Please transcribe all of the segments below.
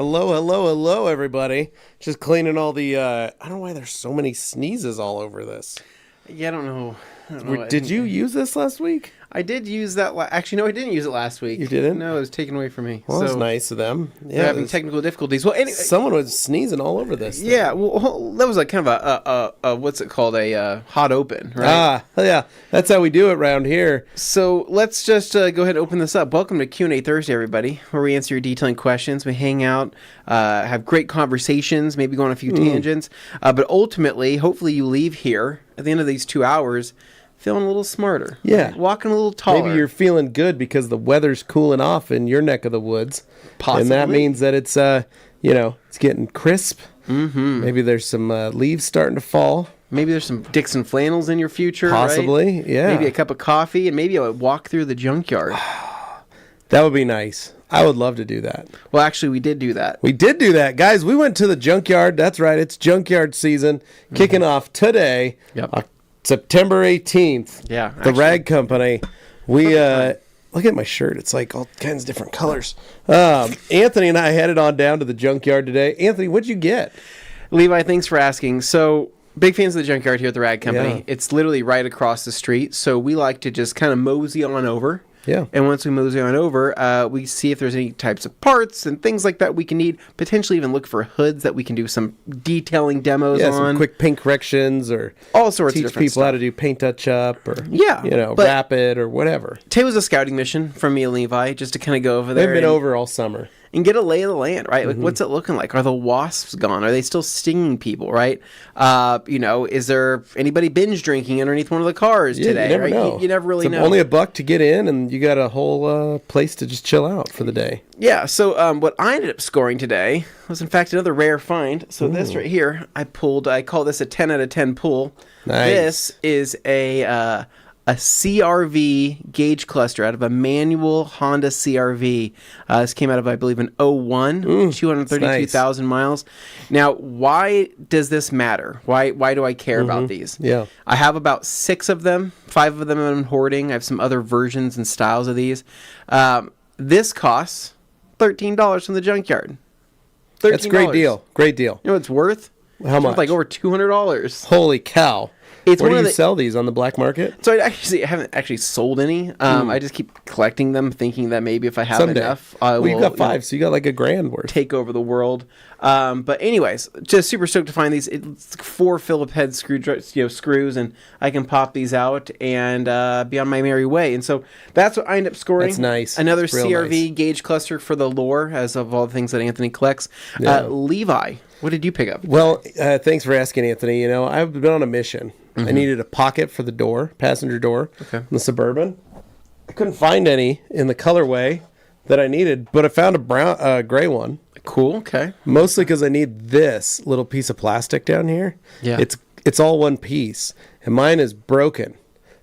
Hello, everybody. Just cleaning all the, I don't know why there's so many sneezes all over this. Yeah, I don't know. Did you use this last week? I did use that. Actually, no, I didn't use it last week. You didn't? No, it was taken away from me. Well, that's nice of them. Yeah, having technical difficulties. Well, anyway, someone was sneezing all over this thing. Yeah, well, that was like kind of a what's it called? A hot open, right? Yeah. That's how we do it around here. So let's just go ahead and open this up. Welcome to Q&A Thursday, everybody, where we answer your detailing questions. We hang out, have great conversations, maybe go on a few tangents. But ultimately, hopefully you leave here at the end of these 2 hours feeling a little smarter. Yeah. Right? Walking a little taller. Maybe you're feeling good because the weather's cooling off in your neck of the woods. Possibly. And that means that it's, it's getting crisp. Mm-hmm. Maybe there's some leaves starting to fall. Maybe there's some Dixon flannels in your future. Possibly, right? Yeah. Maybe a cup of coffee and maybe a walk through the junkyard. That would be nice. I would love to do that. Well, actually, we did do that. We did do that. Guys, we went to the junkyard. That's right. It's junkyard season kicking off today. Yep. September 18th. Yeah. The Rag Company. We look at my shirt. It's like all kinds of different colors. Anthony and I headed on down to the junkyard today. Anthony, what'd you get? Levi, thanks for asking. So, big fans of the junkyard here at the Rag Company. Yeah. It's literally right across the street. So, we like to just kind of mosey on over. Yeah. And once we mosey on over, we see if there's any types of parts and things like that we can need. Potentially even look for hoods that we can do some detailing demos on. Some quick paint corrections or all sorts of different teach people stuff. how to do paint touch-up or, but wrap it or whatever. Today was a scouting mission from me and Levi just to kind of go over there. They've been over all summer. And get a lay of the land, right? Like, what's it looking like? Are the wasps gone? Are they still stinging people, right? Is there anybody binge drinking underneath one of the cars today? You never right? know. You never really know. Only $1 to get in, and you got a whole place to just chill out for the day. Yeah, so what I ended up scoring today was, in fact, another rare find. So this right here, I call this a 10 out of 10 pull. Nice. This is a CRV gauge cluster out of a manual Honda CRV. This came out of, I believe, an 01, 232,000 miles. Now, why does this matter? Why do I care about these? Yeah. I have about 6 of them. 5 of them I'm hoarding. I have some other versions and styles of these. This costs $13 from the junkyard. $13. That's a great deal. Great deal. You know what it's worth? How much? It's like over $200. Holy cow. It's Where do you sell these? On the black market? So I haven't actually sold any. I just keep collecting them, thinking that maybe if I have Someday. enough, I will. You've got 5, so you got like $1,000 worth. Take over the world. But anyways, just super stoked to find these. It's 4 Phillip head screws, and I can pop these out and be on my merry way. And so that's what I end up scoring. That's nice. Another That's real CRV nice. Gauge cluster for the lore, as of all the things that Anthony collects. Yeah. Levi, what did you pick up? Well, thanks for asking, Anthony. I've been on a mission. I needed a pocket for the door, passenger door, in the Suburban. I couldn't find any in the colorway that I needed, but I found a gray one. Cool. Okay. Mostly because I need this little piece of plastic down here. Yeah. It's all one piece, and mine is broken.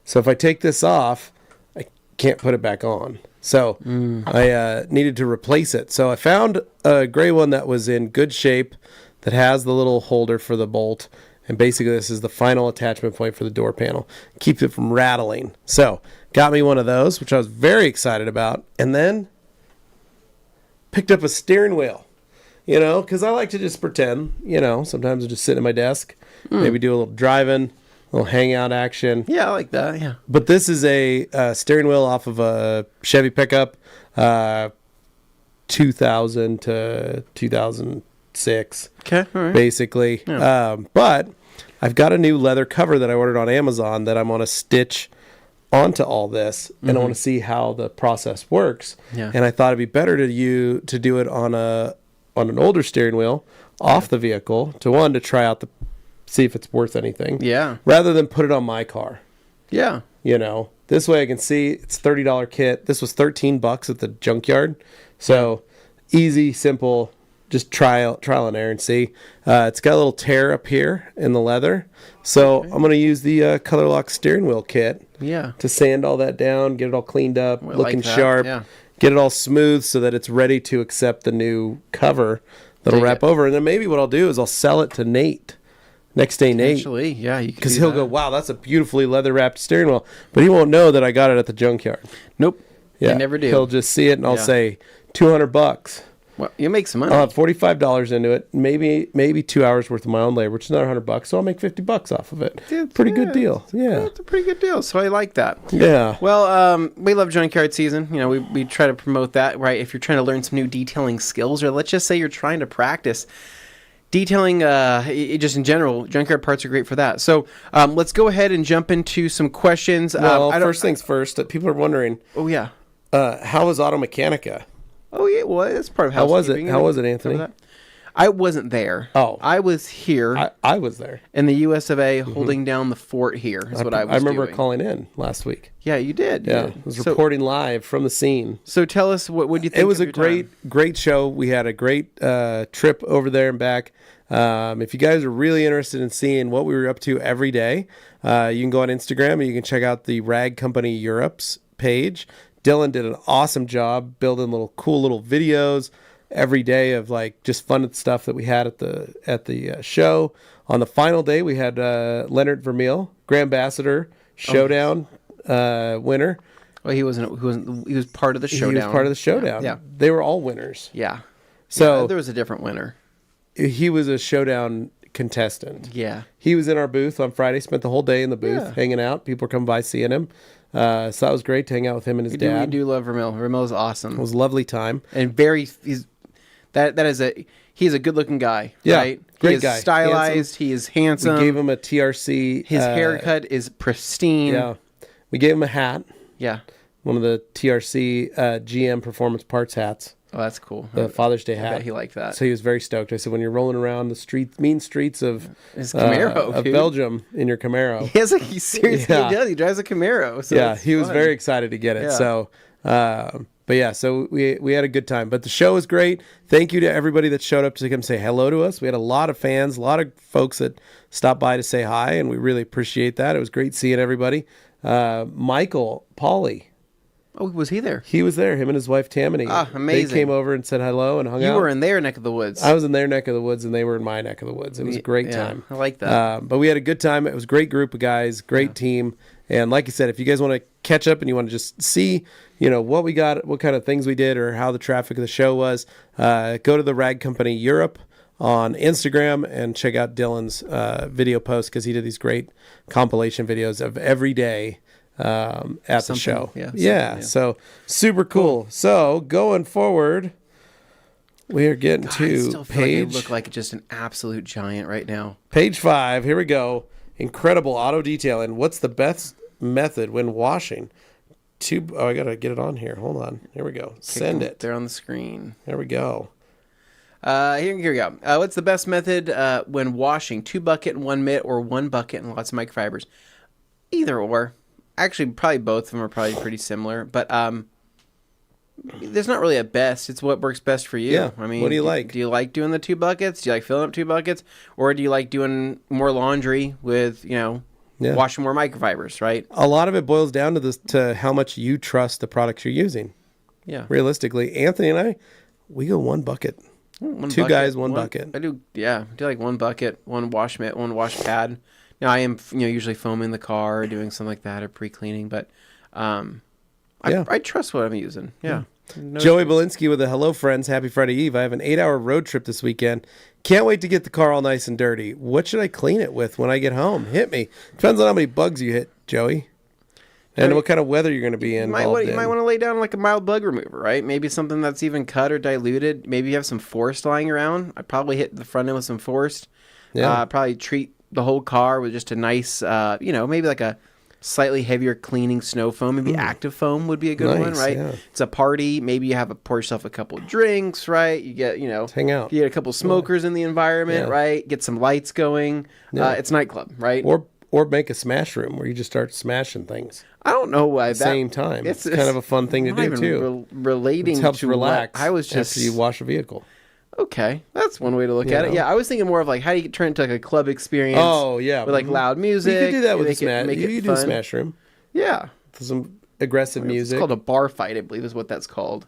So if I take this off, I can't put it back on. So I needed to replace it. So I found a gray one that was in good shape that has the little holder for the bolt. And basically, this is the final attachment point for the door panel. Keeps it from rattling. So, got me one of those, which I was very excited about. And then, picked up a steering wheel. Because I like to just pretend. Sometimes I just sit at my desk. Maybe do a little driving, a little hangout action. Yeah, I like that, yeah. But this is a steering wheel off of a Chevy pickup, 2000 to 2006. Okay, all right. Basically. Yeah. But I've got a new leather cover that I ordered on Amazon that I'm going to stitch onto all this, and I want to see how the process works. Yeah. And I thought it'd be better to do it on an older steering wheel off the vehicle to try out see if it's worth anything. Yeah. Rather than put it on my car. Yeah. This way I can see it's $30 kit. This was $13 at the junkyard. So easy, simple. Just trial and error and see. It's got a little tear up here in the leather. So I'm going to use the Color Lock steering wheel kit to sand all that down, get it all cleaned up, looking sharp, get it all smooth so that it's ready to accept the new cover that'll wrap over. And then maybe what I'll do is I'll sell it to Nate. Next day, Nate. Actually, yeah. Because he'll go, wow, that's a beautifully leather-wrapped steering wheel. But he won't know that I got it at the junkyard. Nope. Yeah. I never do. He'll just see it and I'll say $200. Well, you make some money. I'll have $45 into it, maybe 2 hours worth of my own labor, which is another $100. So I'll make $50 off of it. Pretty good deal. Yeah, it's a pretty good deal. So I like that. Yeah. Well, we love Junkyard season. You know, we try to promote that, right? If you're trying to learn some new detailing skills, or let's just say you're trying to practice detailing, just in general, Junkyard parts are great for that. So let's go ahead and jump into some questions. Well, first things first. People are wondering. Oh yeah. How was Automechanika? Oh yeah, well that's part of how was it? How was it, Anthony? I wasn't there. Oh, I was here. I was there in the U.S. of A. holding down the fort. Here is what I was. I remember doing. Calling in last week. Yeah, you did. Yeah, I was reporting live from the scene. So tell us what you think. It was a great show. We had a great trip over there and back. If you guys are really interested in seeing what we were up to every day, you can go on Instagram and you can check out the Rag Company Europe's page. Dylan did an awesome job building cool little videos every day of like just fun stuff that we had at the show. On the final day, we had Leonard Vermeil, Grand Ambassador Showdown winner. Well, he was part of the showdown. He was part of the showdown. Yeah. They were all winners. Yeah. So there was a different winner. He was a showdown contestant. Yeah. He was in our booth on Friday, spent the whole day in the booth hanging out. People were coming by seeing him. So that was great to hang out with him and his dad. We do love Vermeil. Vermeil is awesome. It was a lovely time. And he's a good looking guy. Yeah. Right? Great he is guy. Stylized. Handsome. He is handsome. We gave him a TRC. His haircut is pristine. Yeah. We gave him a hat. Yeah. One of the TRC GM Performance Parts hats. Oh, that's cool. The Father's Day hat. I bet he liked that. So he was very stoked. I said, when you're rolling around the mean streets of his Camaro, of Belgium in your Camaro. He seriously does. He drives a Camaro. So he was very excited to get it. Yeah. So, so we had a good time. But the show was great. Thank you to everybody that showed up to come say hello to us. We had a lot of fans, a lot of folks that stopped by to say hi, and we really appreciate that. It was great seeing everybody. Michael Pauly. Oh, was he there? He was there. Him and his wife Tammany. Ah, amazing. They came over and said hello and hung out. You were in their neck of the woods. I was in their neck of the woods, and they were in my neck of the woods. It was a great time. I like that. But we had a good time. It was a great group of guys, great team. And like you said, if you guys want to catch up and you want to just see, what we got, what kind of things we did, or how the traffic of the show was, go to the Rag Company Europe on Instagram and check out Dylan's video post, because he did these great compilation videos of every day at the show. Yeah. So super cool. So going forward, we are getting to I still feel page. Like I look like just an absolute giant right now. Page 5. Here we go. Incredible auto detailing. What's the best method when washing? I gotta get it on here. Hold on. Here we go. Send it. They're on the screen. There we go. Here we go. What's the best method when washing? 2 bucket and 1 mitt, or 1 bucket and lots of microfibers? Either or. Actually, probably both of them are probably pretty similar, but there's not really a best. It's what works best for you. Yeah. I mean, what do you like? Do you like doing the 2 buckets? Do you like filling up 2 buckets? Or do you like doing more laundry with, washing more microfibers, right? A lot of it boils down to how much you trust the products you're using. Yeah. Realistically, Anthony and I, we go 1 bucket. 2 guys, 1 bucket. I do like 1 bucket, 1 wash mitt, 1 wash pad. Now I am, usually foaming the car or doing something like that, or pre-cleaning, but I trust what I'm using. Yeah. No Joey Belinsky with a hello friends, happy Friday Eve. I have an 8-hour road trip this weekend. Can't wait to get the car all nice and dirty. What should I clean it with when I get home? Hit me. Depends on how many bugs you hit, Joey. And what kind of weather you're going to be in. You might want to lay down like a mild bug remover, right? Maybe something that's even cut or diluted. Maybe you have some forest lying around. I'd probably hit the front end with some forest. Yeah. Probably treat the whole car with just a nice, maybe like a slightly heavier cleaning snow foam. Maybe active foam would be a good one, right? Yeah. It's a party. Maybe you pour yourself a couple of drinks, right? You get, hang out. You get a couple smokers in the environment, right? Get some lights going. Yeah. It's nightclub, right? Or make a smash room where you just start smashing things. I don't know why. At the same time. It's kind of a fun thing to do, too. Relating it helps to relax I was just after you wash a vehicle. Okay, that's one way to look at it. Yeah, I was thinking more of like, how do you turn it into like a club experience? Oh, yeah. With like loud music. You could do that with a smash. You do a smash room. Yeah. Some aggressive music. It's called a bar fight, I believe is what that's called.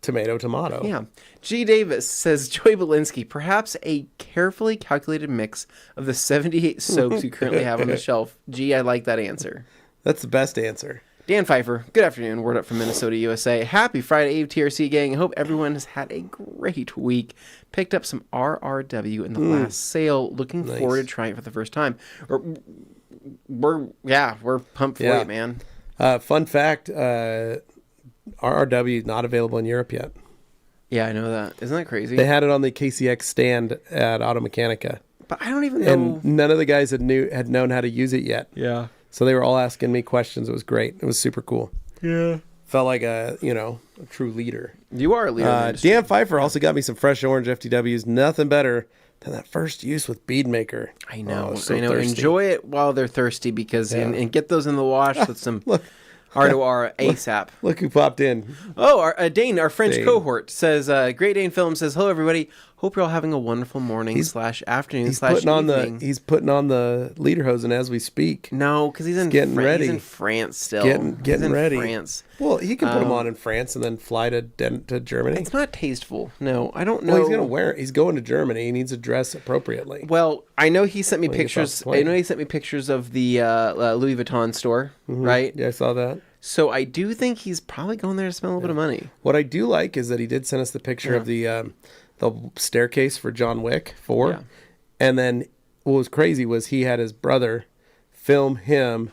Tomato. Yeah. G. Davis says, Joey Belinsky, perhaps a carefully calculated mix of the 78 soaps you currently have on the shelf. Gee, I like that answer. That's the best answer. Dan Pfeiffer, good afternoon. Word up from Minnesota, USA. Happy Friday Eve, TRC gang. I hope everyone has had a great week. Picked up some RRW in the last sale. Looking forward to trying it for the first time. We're pumped for it, man. Fun fact, RRW not available in Europe yet. Yeah, I know that. Isn't that crazy? They had it on the KCX stand at Automechanika. But I don't even know. And none of the guys had known how to use it yet. Yeah. So they were all asking me questions. It was great. It was super cool. Yeah. Felt like a true leader. You are a leader. Dan Pfeiffer also got me some fresh orange FTWs. Nothing better than that first use with bead maker. I know. Oh, so I know. thirsty. Enjoy it while they're thirsty because and get those in the wash with some R2R ASAP. Look who popped in. Oh, Dane, our French cohort, says, Great Dane Film says, hello, everybody. Hope you're all having a wonderful morning / afternoon / evening. He's putting on the lederhosen as we speak. No, because he's getting ready. He's in France still. Getting ready. France. Well, he can put them on in France and then fly to Germany. It's not tasteful. No, I don't know. Well, he's going to wear it. He's going to Germany. He needs to dress appropriately. Well, I know he sent me pictures. I know he sent me pictures of the Louis Vuitton store, right? Yeah, I saw that. So I do think he's probably going there to spend a little bit of money. What I do like is that he did send us the picture of the staircase for John Wick 4. Yeah. And then what was crazy was he had his brother film him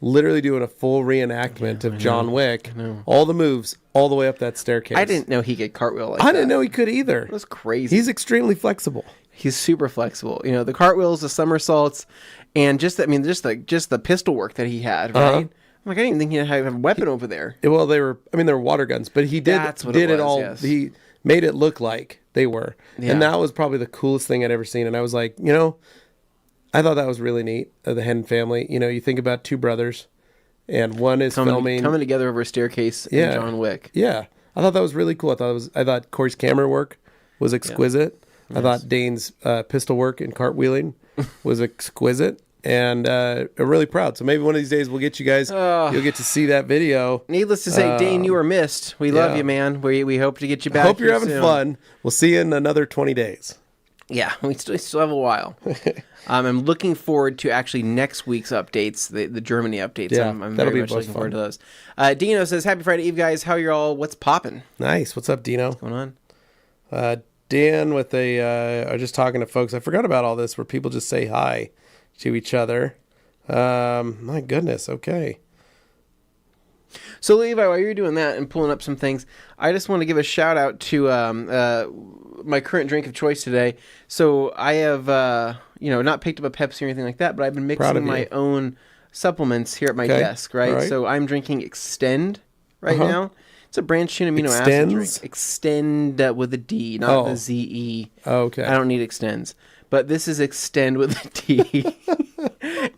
literally doing a full reenactment of John Wick. All the moves all the way up that staircase. I didn't know he could cartwheel like that. I didn't know he could either. It was crazy. He's extremely flexible. He's super flexible. You know, the cartwheels, the somersaults, and just the pistol work that he had, right? I'm like, I didn't even think he had a weapon over there. Well, they were water guns, but he did it all. Yes. He made it look like they were. Yeah. And that was probably the coolest thing I'd ever seen. And I was like, I thought that was really neat, the Henn family. You think about two brothers, and one is coming together over a staircase in John Wick. Yeah. I thought that was really cool. I thought Corey's camera work was exquisite. Yeah. I thought Dane's pistol work and cartwheeling was exquisite. And I'm really proud. So maybe one of these days we'll get you guys. You'll get to see that video. Needless to say, Dane, you are missed. We love you, man. We hope to get you back. I hope you're having fun. We'll see you in another 20 days. Yeah, we still have a while. I'm looking forward to actually next week's updates, the Germany updates. Yeah, I'm very much looking forward to those. Dino says, "Happy Friday Eve, guys. How y'all? What's popping?" Nice. What's up, Dino? What's going on? Dan with I was just talking to folks. I forgot about all this where people just say hi to each other. My goodness. Okay. So Levi, while you're doing that and pulling up some things, I just want to give a shout out to my current drink of choice today. So I have not picked up a Pepsi or anything like that, but I've been mixing my own supplements here at my desk, right? So I'm drinking Extend now. It's a branched chain amino acid drink. Extend with a D, not the Z-E. Oh, okay. I don't need Extends. But this is Extend with a T.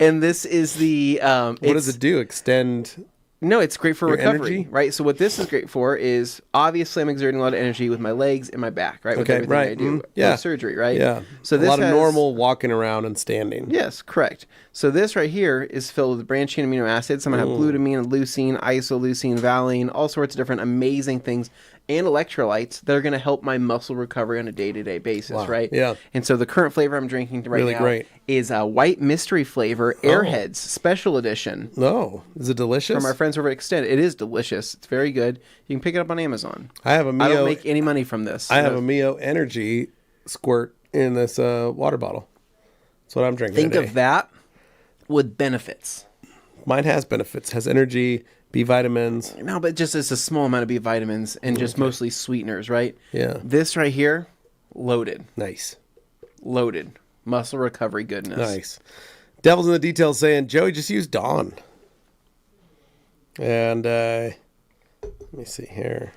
And this is the... what does it do? Extend... No, it's great for recovery, energy? Right? So what this is great for is, obviously I'm exerting a lot of energy with my legs and my back, right? With everything I do with surgery, right? Yeah. So this a lot of normal walking around and standing. Yes, correct. So this right here is filled with branched chain amino acids. Some have glutamine, leucine, isoleucine, valine, all sorts of different amazing things, and electrolytes that are going to help my muscle recovery on a day-to-day basis, right? Yeah. And so the current flavor I'm drinking now is a white mystery flavor, Airheads Special Edition. No. Is it delicious? From our friends over at Extend. It is delicious. It's very good. You can pick it up on Amazon. I have a Mio. I don't make any money from this. I have a Mio Energy squirt in this water bottle. That's what I'm drinking Think today. of that with benefits. Mine has benefits. Has energy, B vitamins. No, but just it's a small amount of B vitamins and just mostly sweeteners, right? Yeah. This right here, loaded. Nice. Loaded. Muscle recovery goodness. Nice. Devil's in the details saying, Joey, just use Dawn. And let me see here.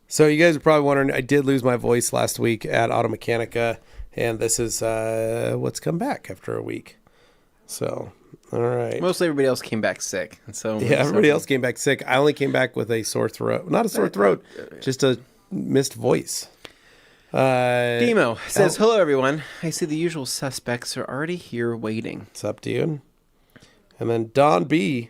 So you guys are probably wondering, I did lose my voice last week at Automechanika, and this is what's come back after a week. So, all right. Mostly everybody else came back sick. So yeah, everybody else came back sick. I only came back with a sore throat. Not a sore throat, just a missed voice. Demo says, hello, everyone. I see the usual suspects are already here waiting. What's up, dude? And then Don B.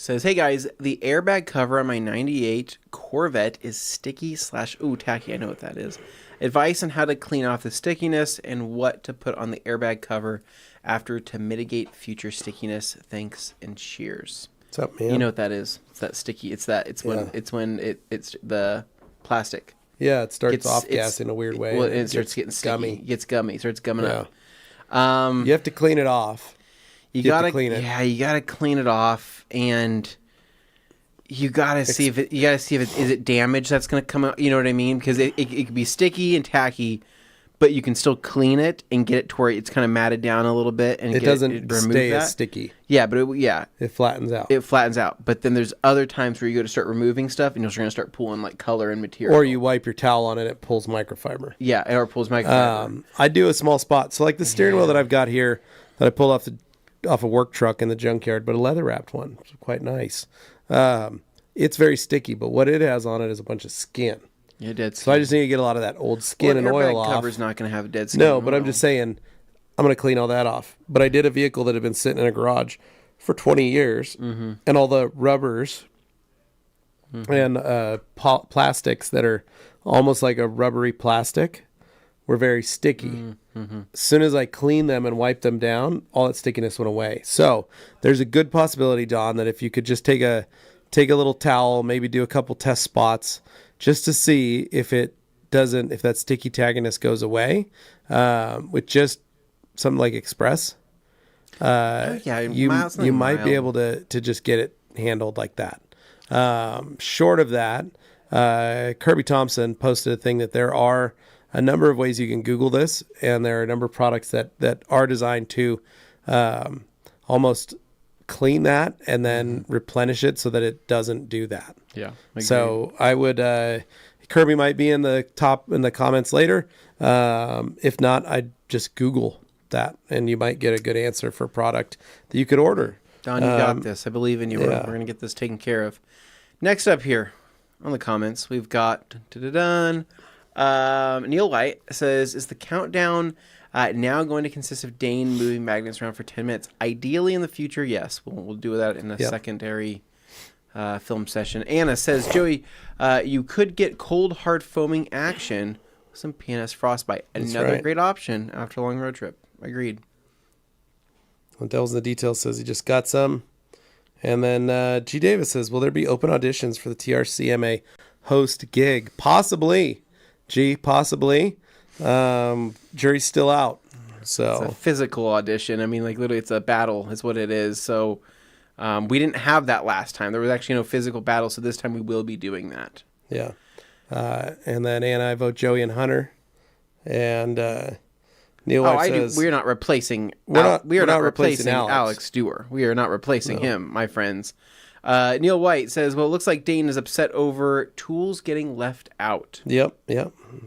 says, hey, guys, the airbag cover on my 98 Corvette is sticky / tacky. I know what that is. Advice on how to clean off the stickiness and what to put on the airbag cover after to mitigate future stickiness. Thanks and cheers. What's up, man? You know what that is? It's that sticky. It's when it's the plastic. Yeah, it starts off gas in a weird way. Well, it starts getting sticky. Gummy. It gets gummy. It starts gumming up. You have to clean it off. You gotta clean it. Yeah, you gotta clean it off, and you gotta see if it. Is it damaged that's gonna come out. You know what I mean? Because it could be sticky and tacky, but you can still clean it and get it to where it's kind of matted down a little bit, and it doesn't stay as sticky. Yeah, but it flattens out. It flattens out. But then there's other times where you go to start removing stuff, and you're going to start pulling like color and material. Or you wipe your towel on it, it pulls microfiber. Yeah, or it pulls microfiber. I do a small spot. So like the steering wheel that I've got here that I pulled off a work truck in the junkyard, but a leather wrapped one, which is quite nice. It's very sticky, but what it has on it is a bunch of skin. Yeah, dead skin. So I just need to get a lot of that old skin and oil off. The cover's not going to have dead skin. No, but I'm just saying, I'm going to clean all that off. But I did a vehicle that had been sitting in a garage for 20 years, and all the rubbers and plastics that are almost like a rubbery plastic were very sticky. As soon as I cleaned them and wiped them down, all that stickiness went away. So there's a good possibility, Don, that if you could just take a little towel, maybe do a couple test spots, just to see if that sticky tagginess goes away, with just something like Express. You might be able to just get it handled like that. Short of that, Kirby Thompson posted a thing that there are a number of ways you can Google this, and there are a number of products that are designed to almost clean that and then replenish it so that it doesn't do that. Yeah. So I would, Kirby might be in the comments later. If not, I'd just Google that and you might get a good answer for a product that you could order. Don, you got this. I believe in you. Yeah. We're going to get this taken care of. Next up here on the comments, we've got Neil White says, is the countdown now going to consist of Dane moving magnets around for 10 minutes? Ideally in the future, yes. We'll do that in a secondary film session. Anna says, Joey, you could get cold hard foaming action with some PNS frostbite. Another great option after a long road trip. Agreed. Well, Devils in the Details says he just got some. And then G. Davis says, will there be open auditions for the TRCMA host gig? Possibly. G, possibly. Jury's still out. So it's a physical audition. I mean, like literally it's a battle is what it is. So we didn't have that last time. There was actually no physical battle. So this time we will be doing that. Yeah. And then Anna, I vote Joey and Hunter. And Neil White says, we are not replacing. We are not replacing Alex Dewar. We are not replacing him, my friends. Neil White says, well, it looks like Dane is upset over tools getting left out. Yep.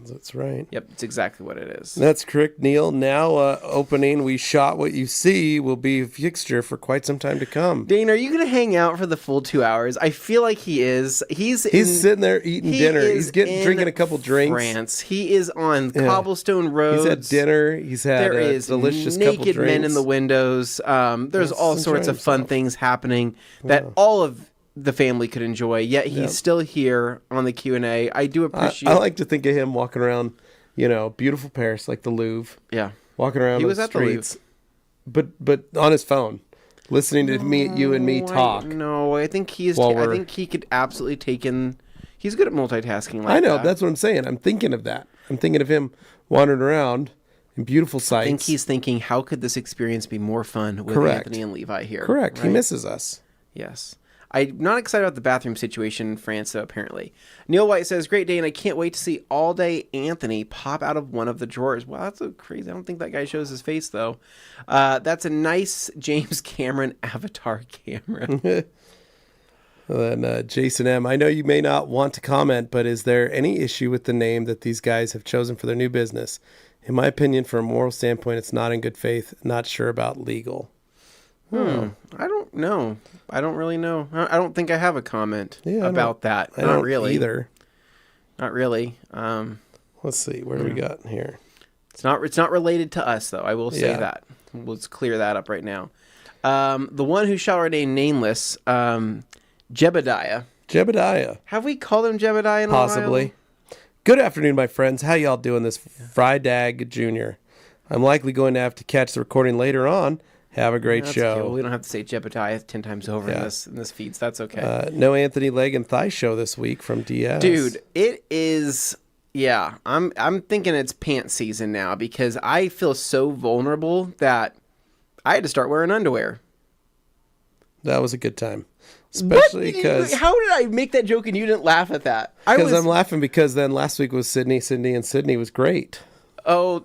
That's right. Yep, it's exactly what it is. That's correct, Neil. Now, opening We Shot What You See will be a fixture for quite some time to come. Dane, are you going to hang out for the full 2 hours? I feel like he is. He's sitting there eating dinner. He's drinking a couple drinks. France. He is on cobblestone roads. He's had dinner. He's had delicious couple drinks. Naked men in the windows. There's all sorts of fun things happening that all of the family could enjoy, yet he's still here on the Q&A. I do appreciate... I like to think of him walking around, beautiful Paris, like the Louvre. Yeah. Walking around the streets. But on his phone, listening to you and me talk. I think he could absolutely take in... He's good at multitasking like that. I know, that's what I'm saying. I'm thinking of that. I'm thinking of him wandering around in beautiful sights. I think he's thinking, how could this experience be more fun with Anthony and Levi here? Correct. Right? He misses us. Yes. I'm not excited about the bathroom situation in France, though, apparently. Neil White says, great day, and I can't wait to see all day Anthony pop out of one of the drawers. Wow, that's so crazy. I don't think that guy shows his face, though. That's a nice James Cameron avatar camera. Then Jason M., I know you may not want to comment, but is there any issue with the name that these guys have chosen for their new business? In my opinion, from a moral standpoint, it's not in good faith. Not sure about legal. I don't know. I don't really know. I don't think I have a comment about that. I don't really either. Not really. Let's see. Where do we got here? It's not related to us, though. I will say that. Let's clear that up right now. The one who shall remain nameless, Jebediah. Have we called him Jebediah in a while? Possibly. Good afternoon, my friends. How y'all doing this Friday Jr.? I'm likely going to have to catch the recording later on. Have a great show. Cool. We don't have to say Jebediah 10 times over in this feed, so that's okay. No Anthony Leg and Thigh show this week from DS. Dude, it is... Yeah, I'm thinking it's pants season now because I feel so vulnerable that I had to start wearing underwear. That was a good time. Especially because... How did I make that joke and you didn't laugh at that? Because I'm laughing because then last week was Sydney, and Sydney was great. Oh...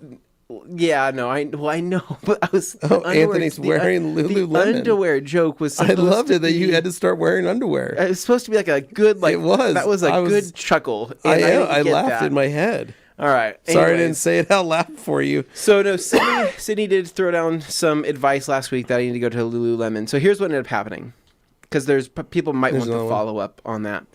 Yeah, no, I know, but I was... Anthony's wearing Lululemon. The underwear joke was supposed I loved it that you had to start wearing underwear. It was supposed to be like a good... Like, it was. That was good chuckle. I laughed in my head. All right. Anyways. Sorry I didn't say it out loud for you. So, no, Sydney did throw down some advice last week that I need to go to Lululemon. So here's what ended up happening. Because people might want to follow up on that.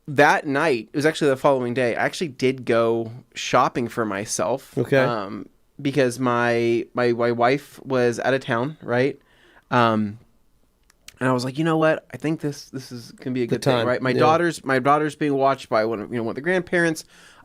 That night, it was actually the following day, I actually did go shopping for myself. Okay. Because my wife was out of town, right? And I was like, you know what? I think this is gonna be a good thing, right? My daughter's being watched by one of the grandparents.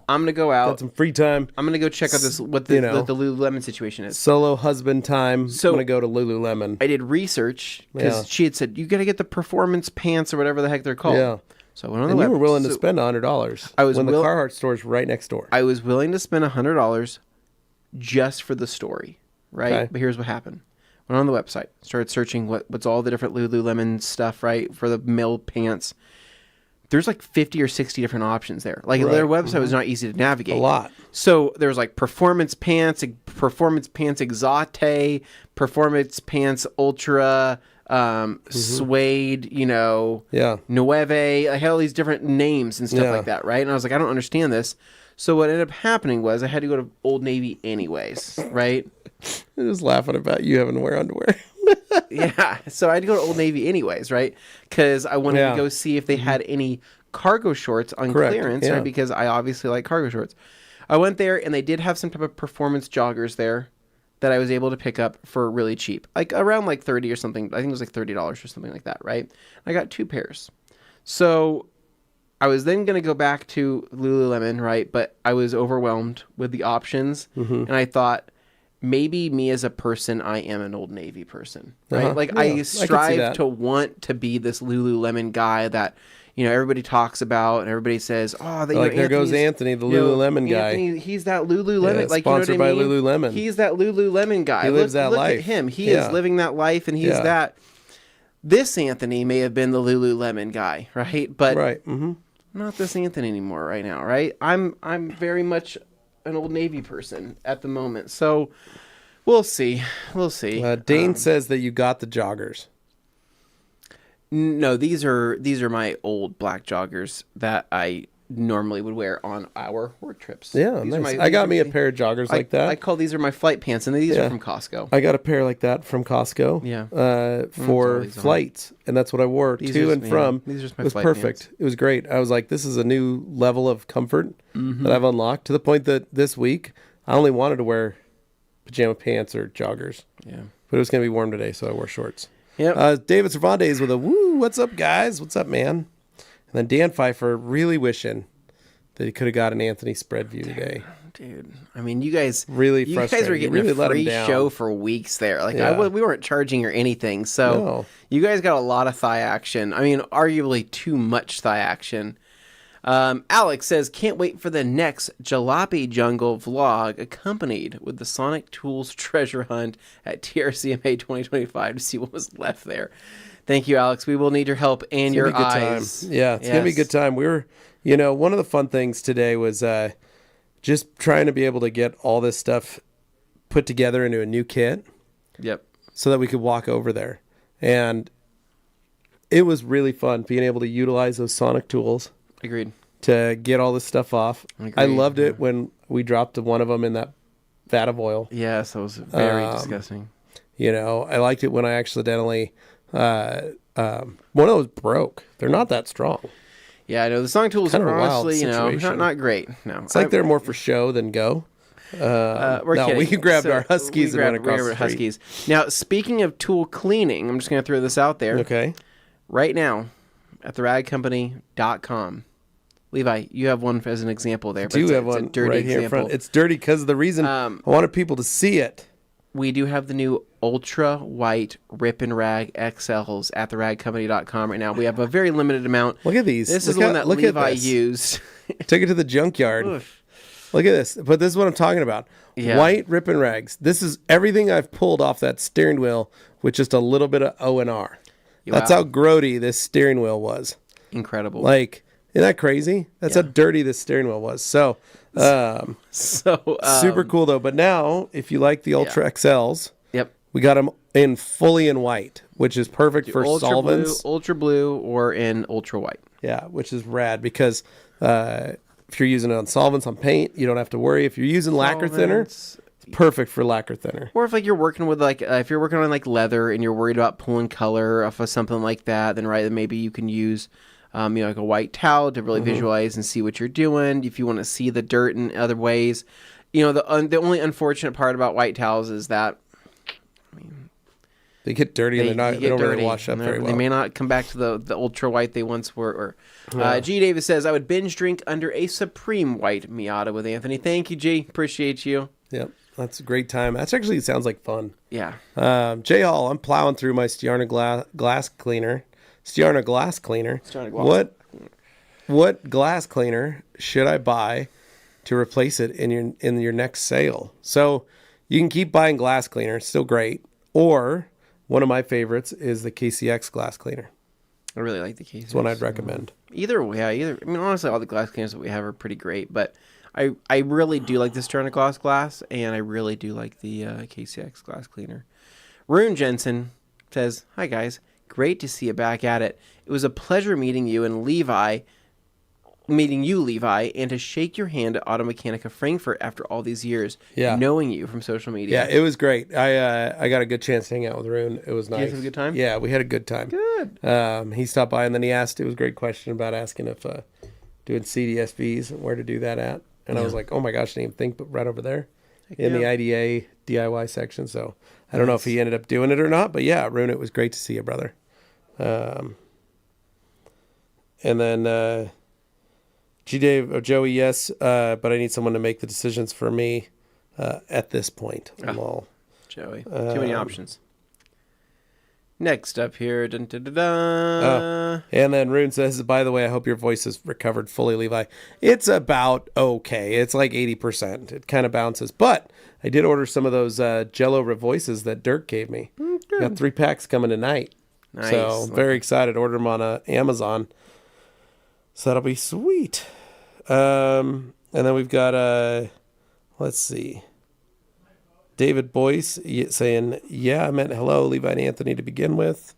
I'm gonna go out. Got some free time. I'm gonna go check out what the Lululemon situation is. Solo husband time. So I'm gonna go to Lululemon. I did research because she had said you gotta get the performance pants or whatever the heck they're called. Yeah. So I went on the web. You were willing to spend $100. I was when the Carhartt store's right next door. I was willing to spend $100 just for the story, right? Okay. But here's what happened. Went on the website, started searching what's all the different Lululemon stuff, right, for the male pants. There's like 50 or 60 different options there. Like their website was not easy to navigate. A lot. So there was like performance pants exote, performance pants ultra, suede, nueve. I had all these different names and stuff like that, right? And I was like, I don't understand this. So what ended up happening was I had to go to Old Navy anyways, right? I'm just laughing about you having to wear underwear. Yeah, so I had to go to Old Navy anyways, right? Because I wanted to go see if they had any cargo shorts on clearance, right? Because I obviously like cargo shorts. I went there, and they did have some type of performance joggers there that I was able to pick up for really cheap, like around like 30 or something. I think it was like $30 or something like that, right? I got 2 pairs. So I was then going to go back to Lululemon, right? But I was overwhelmed with the options, and I thought, maybe me as a person, I am an Old Navy person, right? Like I strive to want to be this Lululemon guy that, everybody talks about and everybody says, oh, there goes Anthony, the Lululemon guy. Anthony, he's that Lululemon, like sponsored by Lululemon. He's that Lululemon guy. He lives that life. Look at him. He is living that life, and he's that. This Anthony may have been the Lululemon guy, right? But not this Anthony anymore right now, right? I'm very much an Old Navy person at the moment, so we'll see. Dane says that you got the joggers. No, these are my old black joggers that I normally would wear on our work trips. Yeah, nice. I got me a pair of joggers like that. I call these are my flight pants, and these are from Costco. I got a pair like that from Costco. Yeah, for flights, and that's what I wore to and from. These are my it was flight perfect. Pants. It was great. I was like, this is a new level of comfort that I've unlocked to the point that this week I only wanted to wear pajama pants or joggers. Yeah, but it was going to be warm today, so I wore shorts. Yeah. David Cervantes with a woo. What's up, guys? What's up, man? And then Dan Pfeiffer really wishing that he could have got an Anthony spread view today. Dude, I mean, you guys really you guys were getting a free show for weeks there. Like we weren't charging or anything, so you guys got a lot of thigh action. I mean, arguably too much thigh action. Alex says, can't wait for the next Jalopy Jungle vlog accompanied with the Sonic Tools treasure hunt at TRCMA 2025 to see what was left there. Thank you, Alex. We will need your help and your eyes. Time. Yeah, it's going to be a good time. We were, one of the fun things today was just trying to be able to get all this stuff put together into a new kit. Yep. So that we could walk over there. And it was really fun being able to utilize those Sonic Tools. Agreed. To get all this stuff off. I loved it when we dropped one of them in that vat of oil. Yes, that was very disgusting. I liked it when I accidentally... one of those broke. They're not that strong. Yeah, I know. The Sonic Tools are honestly, not great. No, it's like they're more for show than go. We're kidding. We grabbed our Huskies and went across the street. Huskies. Now, speaking of tool cleaning, I'm just going to throw this out there. Okay. Right now, at theradcompany.com, Levi, you have one as an example there. I do have one right here in front. It's dirty because of the reason I wanted people to see it. we do have the new ultra white Rip and Rag XLs at theragcompany.com right now. We have a very limited amount. Look at these. This is the one that Levi used. Took it to the junkyard. Look at this. But this is what I'm talking about. Yeah. White Rip and Rags. This is everything I've pulled off that steering wheel with just a little bit of O&R. That's how grody this steering wheel was. Incredible. Like, isn't that crazy? That's how dirty this steering wheel was. So, super cool though. But now, if you like the Ultra XLs, we got them fully in white, which is perfect for solvents. Ultra blue or in ultra white. Yeah, which is rad because if you're using it on solvents, on paint, you don't have to worry. If you're using lacquer thinner, it's perfect for lacquer thinner. Or if like you're working with if you're working on like leather and you're worried about pulling color off of something like that, then then maybe you can use like a white towel to really visualize and see what you're doing. If you want to see the dirt in other ways, the only unfortunate part about white towels is that they get dirty and they don't really wash up very well. They may not come back to the ultra white they once were. G. Davis says, I would binge drink under a Supreme White Miata with Anthony. Thank you, G. Appreciate you. Yep. That's a great time. That actually sounds like fun. Yeah. J. Hall, I'm plowing through my Stiarna glass cleaner. What glass cleaner should I buy to replace it in your next sale? So you can keep buying glass cleaner. It's still great. Or one of my favorites is the KCX glass cleaner. I really like the KCX. It's one I'd recommend. Either. I mean, honestly, all the glass cleaners that we have are pretty great, but I really do like the Stiarna glass, and I really do like the KCX glass cleaner. Rune Jensen says, hi, guys. Great to see you back at it. It was a pleasure meeting you, Levi, and to shake your hand at Automechanika Frankfurt after all these years, knowing you from social media. Yeah, it was great. I got a good chance to hang out with Rune. It was nice. You guys have a good time? Yeah, we had a good time. Good. He stopped by, and then he asked, it was a great question about asking if doing CDSVs and where to do that at. And I was like, oh my gosh, I didn't even think, but right over there in the IDA DIY section. So I don't know if he ended up doing it or not, but yeah, Rune, it was great to see you, brother. And then Joey, yes, but I need someone to make the decisions for me at this point. Joey, too many options. Next up here, and then Rune says, by the way, I hope your voice has recovered fully, Levi. It's about okay. It's like 80%. It kind of bounces. But I did order some of those Jello Revoices that Dirk gave me. Got 3 packs coming tonight. Nice. So very excited. Ordered them on Amazon. So that'll be sweet. And then we've got, let's see. David Boyce saying, yeah, I meant hello, Levi and Anthony to begin with.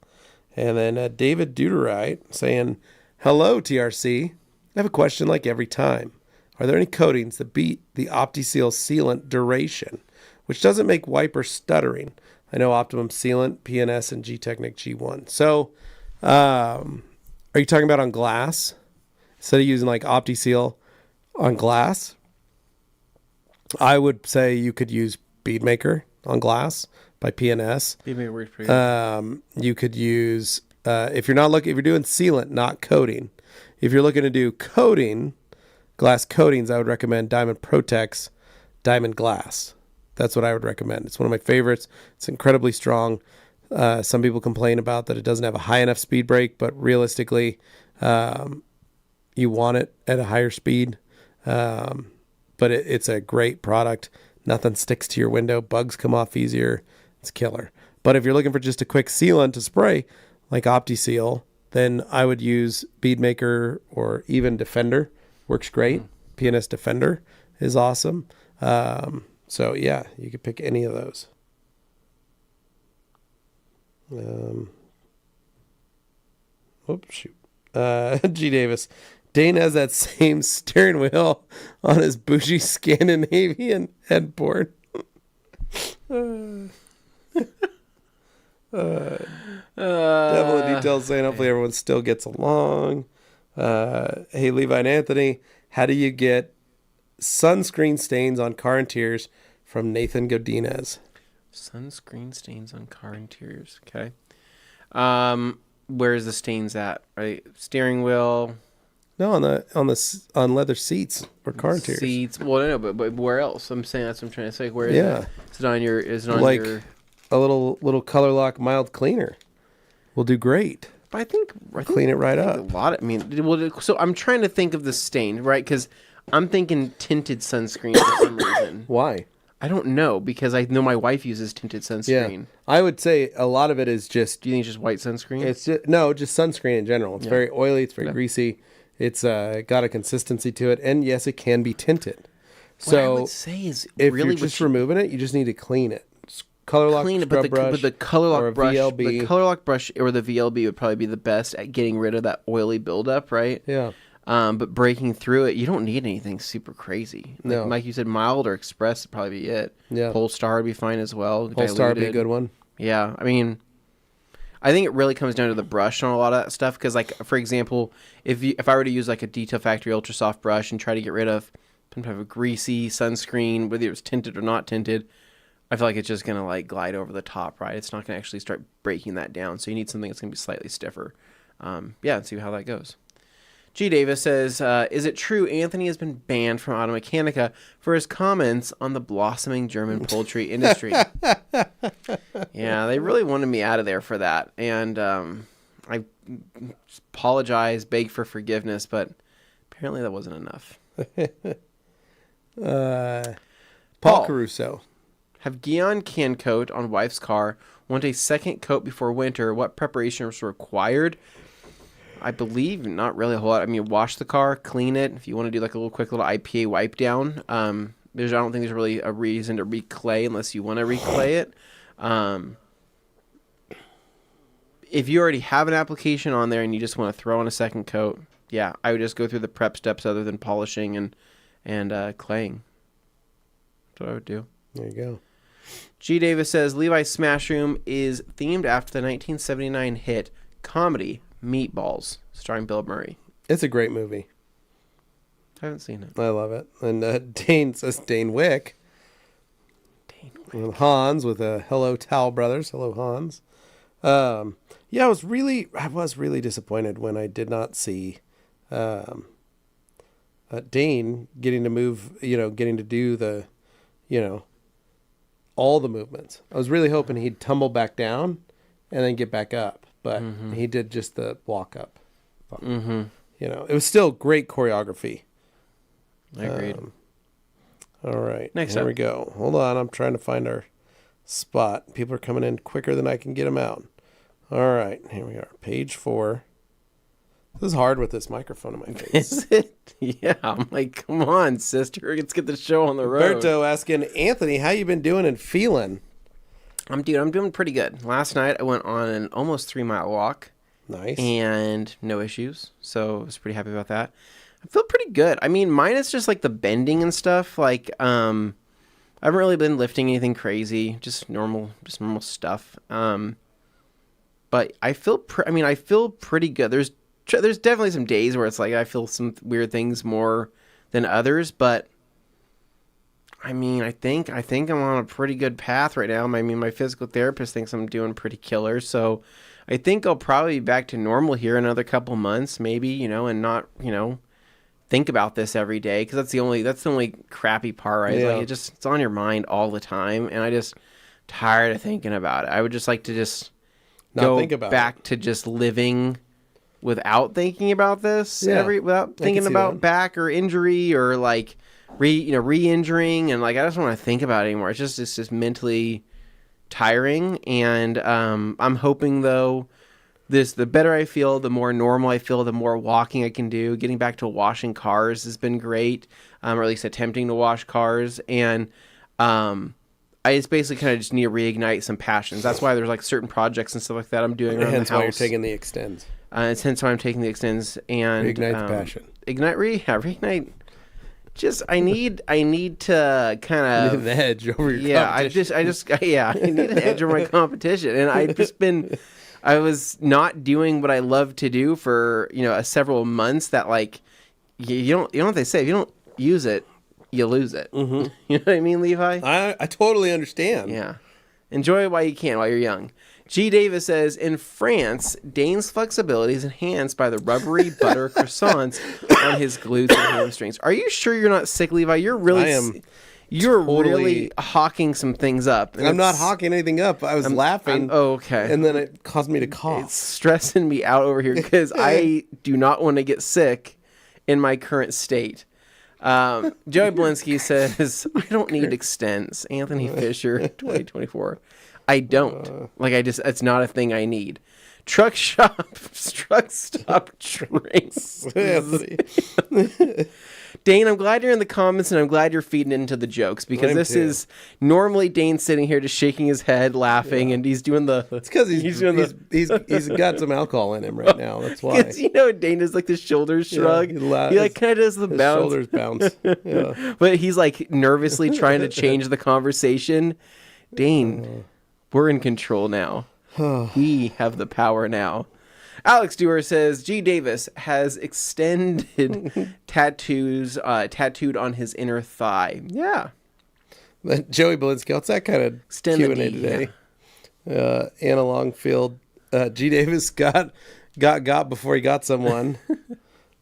And then David Deuterite saying, hello, TRC. I have a question like every time. Are there any coatings that beat the OptiSeal sealant duration, which doesn't make wiper stuttering? I know Optimum Sealant, PNS, and G-Technic G1. So are you talking about on glass? Instead of using like OptiSeal on glass, I would say you could use Beadmaker on glass by PNS. Beadmaker works pretty good. You could use if you're doing sealant, not coating. If you're looking to do coating, glass coatings, I would recommend Diamond Protex Diamond Glass. That's what I would recommend. It's one of my favorites. It's incredibly strong. Some people complain about that it doesn't have a high enough speed brake, but realistically, you want it at a higher speed. But it's a great product. Nothing sticks to your window. Bugs come off easier. It's killer. But if you're looking for just a quick sealant to spray, like OptiSeal, then I would use Beadmaker or even Defender. Works great. PNS Defender is awesome. So, yeah, you could pick any of those. G. Davis. Dane has that same steering wheel on his bougie Scandinavian headboard. Definitely details saying hopefully everyone still gets along. Hey, Levi and Anthony, how do you get sunscreen stains on car interiors from Nathan Godinez? Sunscreen stains on car interiors. Okay. Where's the stains at? Right, steering wheel. No, on leather seats or car interiors. Seats. Well, no, but where else? I'm saying that's what I'm trying to say. Where is it? Is it on your? Is it on like your? A little color lock mild cleaner will do great. But I think clean it right up. A lot. So I'm trying to think of the stain, right? Because I'm thinking tinted sunscreen for some reason. Why? I don't know, because I know my wife uses tinted sunscreen. Yeah. I would say a lot of it is just... Do you think it's just white sunscreen? It's just sunscreen in general. It's very oily. It's very greasy. It's got a consistency to it. And yes, it can be tinted. What I would say is... If you're just removing it, you just need to clean it. Color lock scrub brush. But the color lock brush... VLB. The color lock brush or the VLB would probably be the best at getting rid of that oily buildup, right? Yeah. But breaking through it, you don't need anything super crazy. No. Like you said, mild or express would probably be it. Yeah. Polestar would be fine as well. Polestar would be a good one. Yeah. I mean, I think it really comes down to the brush on a lot of that stuff. Because, like, for example, if I were to use like a Detail Factory Ultra Soft brush and try to get rid of some type of greasy sunscreen, whether it was tinted or not tinted, I feel like it's just gonna like glide over the top, right? It's not gonna actually start breaking that down. So you need something that's gonna be slightly stiffer. And see how that goes. G. Davis says, is it true Anthony has been banned from Automechanika for his comments on the blossoming German poultry industry? Yeah, they really wanted me out of there for that. And I apologize, beg for forgiveness, but apparently that wasn't enough. Paul Caruso. Have Guion can coat on wife's car. Want a second coat before winter. What preparation is required? I believe not really a whole lot. I mean, wash the car, clean it. If you want to do like a quick little IPA wipe down, I don't think there's really a reason to reclay unless you want to reclay it. If you already have an application on there and you just want to throw on a second coat, yeah, I would just go through the prep steps other than polishing and claying. That's what I would do. There you go. G. Davis says Levi's Smash Room is themed after the 1979 hit comedy Meatballs, starring Bill Murray. It's a great movie. I haven't seen it. I love it. And Dane says Dane Wick. And Hans with Hello Towel Brothers. Hello Hans. Yeah, I was really disappointed when I did not see Dane getting to move. Getting to do the, all the movements. I was really hoping he'd tumble back down and then get back up. But he did just the walk up. It was still great choreography. I agreed. All right. Next Here up. we go. Hold on. I'm trying to find our spot. People are coming in quicker than I can get them out. All right. Here we are. Page 4. This is hard with this microphone in my face. Is it? Yeah. I'm like, come on, sister. Let's get the show on the road. Roberto asking, Anthony, how you been doing and feeling? I'm doing pretty good. Last night I went on an almost 3-mile walk. Nice. And no issues. So I was pretty happy about that. I feel pretty good. I mean, mine is just like the bending and stuff. Like, I haven't really been lifting anything crazy. Just normal stuff. But I feel pretty good. There's definitely some days where it's like I feel some weird things more than others, but I mean, I think I'm on a pretty good path right now. I mean, my physical therapist thinks I'm doing pretty killer. So I think I'll probably be back to normal here in another couple months, maybe, and not, think about this every day. Cause that's the only crappy part, right? Yeah. Like it's on your mind all the time. And I just tired of thinking about it. I would just like to just back to just living without thinking about this without thinking about back or injury or like, re-injuring, and like I just don't want to think about it anymore. It's just mentally tiring, and I'm hoping though the better I feel, the more normal I feel, the more walking I can do. Getting back to washing cars has been great, or at least attempting to wash cars, and I just basically kind of just need to reignite some passions. That's why there's like certain projects and stuff like that I'm doing around the house. Hence why you're taking the extends. It's hence why I'm taking the extends and reignite the passion. Reignite. Just I need to kind of an edge over your competition. I need an edge over my competition, and I was not doing what I love to do for several months. That like you know what they say, if you don't use it, you lose it. Mm-hmm. You know what I mean, Levi? I totally understand. Yeah, enjoy it while you can, while you're young. G. Davis says, in France, Dane's flexibility is enhanced by the rubbery butter croissants on his glutes and hamstrings. Are you sure you're not sick, Levi? You're really... You're really hawking some things up. I'm not hawking anything up. I was laughing. Okay. And then it caused me to cough. It's stressing me out over here because I do not want to get sick in my current state. Joey Blinsky says, I don't need Extends. Anthony Fisher, 2024. I don't. It's not a thing I need. Truck stop drinks. Dane, I'm glad you're in the comments, and I'm glad you're feeding into the jokes, because this is normally Dane sitting here just shaking his head, laughing, and he's doing the... It's because he's got some alcohol in him right now. That's why. Because, Dane does like the shoulders shrug. He kind of does the bounce. Shoulders bounce. Yeah. But he's like nervously trying to change the conversation. Dane, we're in control now. We have the power now. Alex Dewar says, G. Davis has extended tattoos tattooed on his inner thigh. Yeah. Joey Blinsky, what's that kind of Q&A today? Anna Longfield, G. Davis got before he got someone.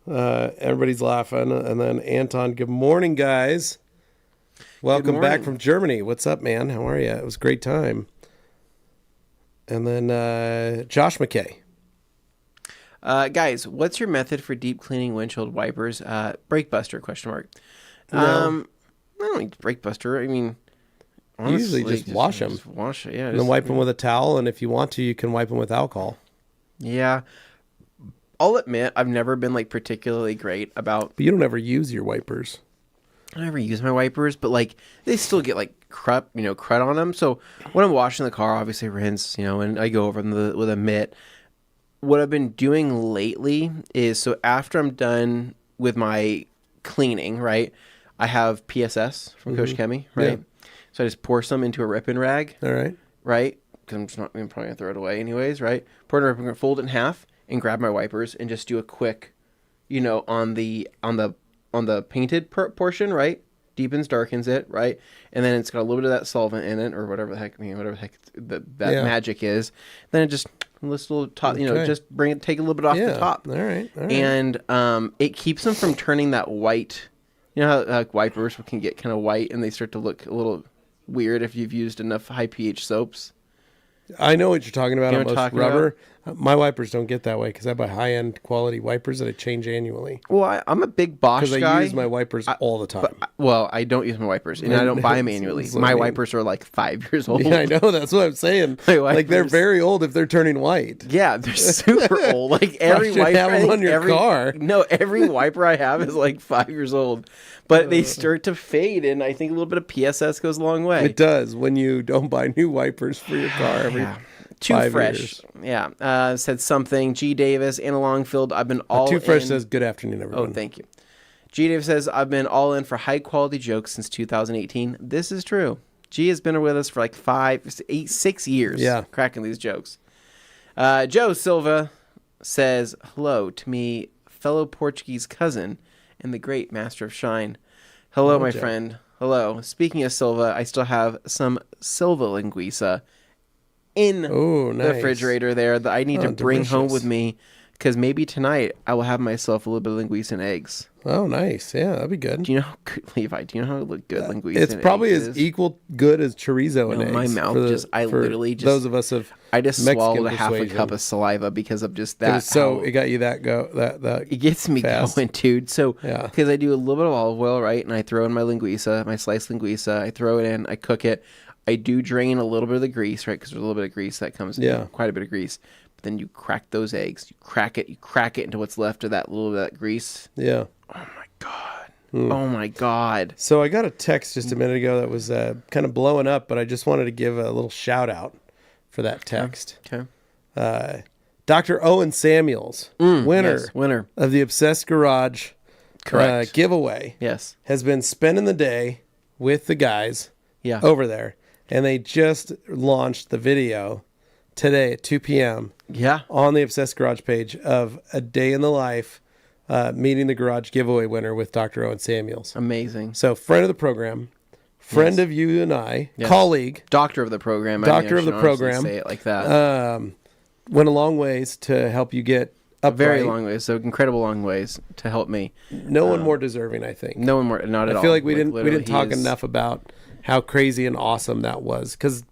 Everybody's laughing. And then Anton, good morning, guys. Welcome back from Germany. What's up, man? How are you? It was a great time. And then Josh McKay. Guys, what's your method for deep cleaning windshield wipers? Brake buster, ? No. I don't need brake buster. I mean, honestly, usually just wash them. Wash it, yeah. And then wipe them with a towel, and if you want to, you can wipe them with alcohol. Yeah. I'll admit, I've never been like particularly great about... But you don't ever use your wipers. I never use my wipers, but like they still get like crud on them. So when I'm washing the car, obviously rinse, and I go over them with a mitt. What I've been doing lately is, so after I'm done with my cleaning, right, I have PSS from Coach Kemi, right? Yeah. So I just pour some into a ripping rag. All right. Right? Because I'm probably going to throw it away anyways, right? Pour it in a ripping rag, fold it in half, and grab my wipers and just do a quick, on the painted portion, right? Deepens, darkens it, right? And then it's got a little bit of that solvent in it, or whatever the heck that magic is. Then it just... This little top, just take a little bit off the top. All right. And it keeps them from turning that white. You know how wipers can get kind of white and they start to look a little weird if you've used enough high pH soaps. I know what you're talking about. Almost rubber. My wipers don't get that way because I buy high-end quality wipers that I change annually. Well, I'm a big Bosch guy. Because I use my wipers all the time. I don't use my wipers, and I don't buy them annually. My wipers are like 5 years old. Yeah, I know. That's what I'm saying. Like, they're very old if they're turning white. Yeah, they're super old. Like, every wiper... have them on your car. No, every wiper I have is like 5 years old. But they start to fade, and I think a little bit of PSS goes a long way. It does when you don't buy new wipers for your car every... Too 5 fresh. Years. Yeah. Said something. G. Davis, Anna Longfield, I've been all Too fresh in. says good afternoon, everyone. Oh, thank you. G. Davis says, I've been all in for high quality jokes since 2018. This is true. G has been with us for like 6 years. Yeah. Cracking these jokes. Joe Silva says, hello to me, fellow Portuguese cousin and the great master of shine. Hello, my friend. Hello. Speaking of Silva, I still have some Silva linguiça in the refrigerator there that I need to bring home with me, because maybe tonight I will have myself a little bit of linguiça and eggs. Oh, nice. Yeah, that'd be good. Do you know, Levi, how good linguiça it's and probably eggs as equal good as chorizo and eggs. My mouth those of us of I just Mexican swallowed a half a cup of saliva because of just that. It got you that it gets me fast. Going, dude. So because I do a little bit of olive oil, right, and I throw in my linguiça, my sliced linguiça. I throw it in, I cook it. I do drain a little bit of the grease, right? Because there's a little bit of grease that comes in, quite a bit of grease. But then you crack those eggs. You crack it into what's left of that little bit of that grease. Yeah. Oh, my God. Oh, my God. So I got a text just a minute ago that was kind of blowing up, but I just wanted to give a little shout out for that text. Okay. Dr. Owen Samuels, winner of the Obsessed Garage giveaway, has been spending the day with the guys over there. And they just launched the video today at 2 p.m. On the Obsessed Garage page of a day in the life meeting the garage giveaway winner with Dr. Owen Samuels. Amazing. So friend of the program, friend of you and I, colleague, doctor of the program, doctor of the program, say it like that. Went a long ways to help you get upright. Very long ways, so incredible long ways to help me. No one more deserving, I think. No one more, not at all. I feel like we didn't talk enough about how crazy and awesome that was, because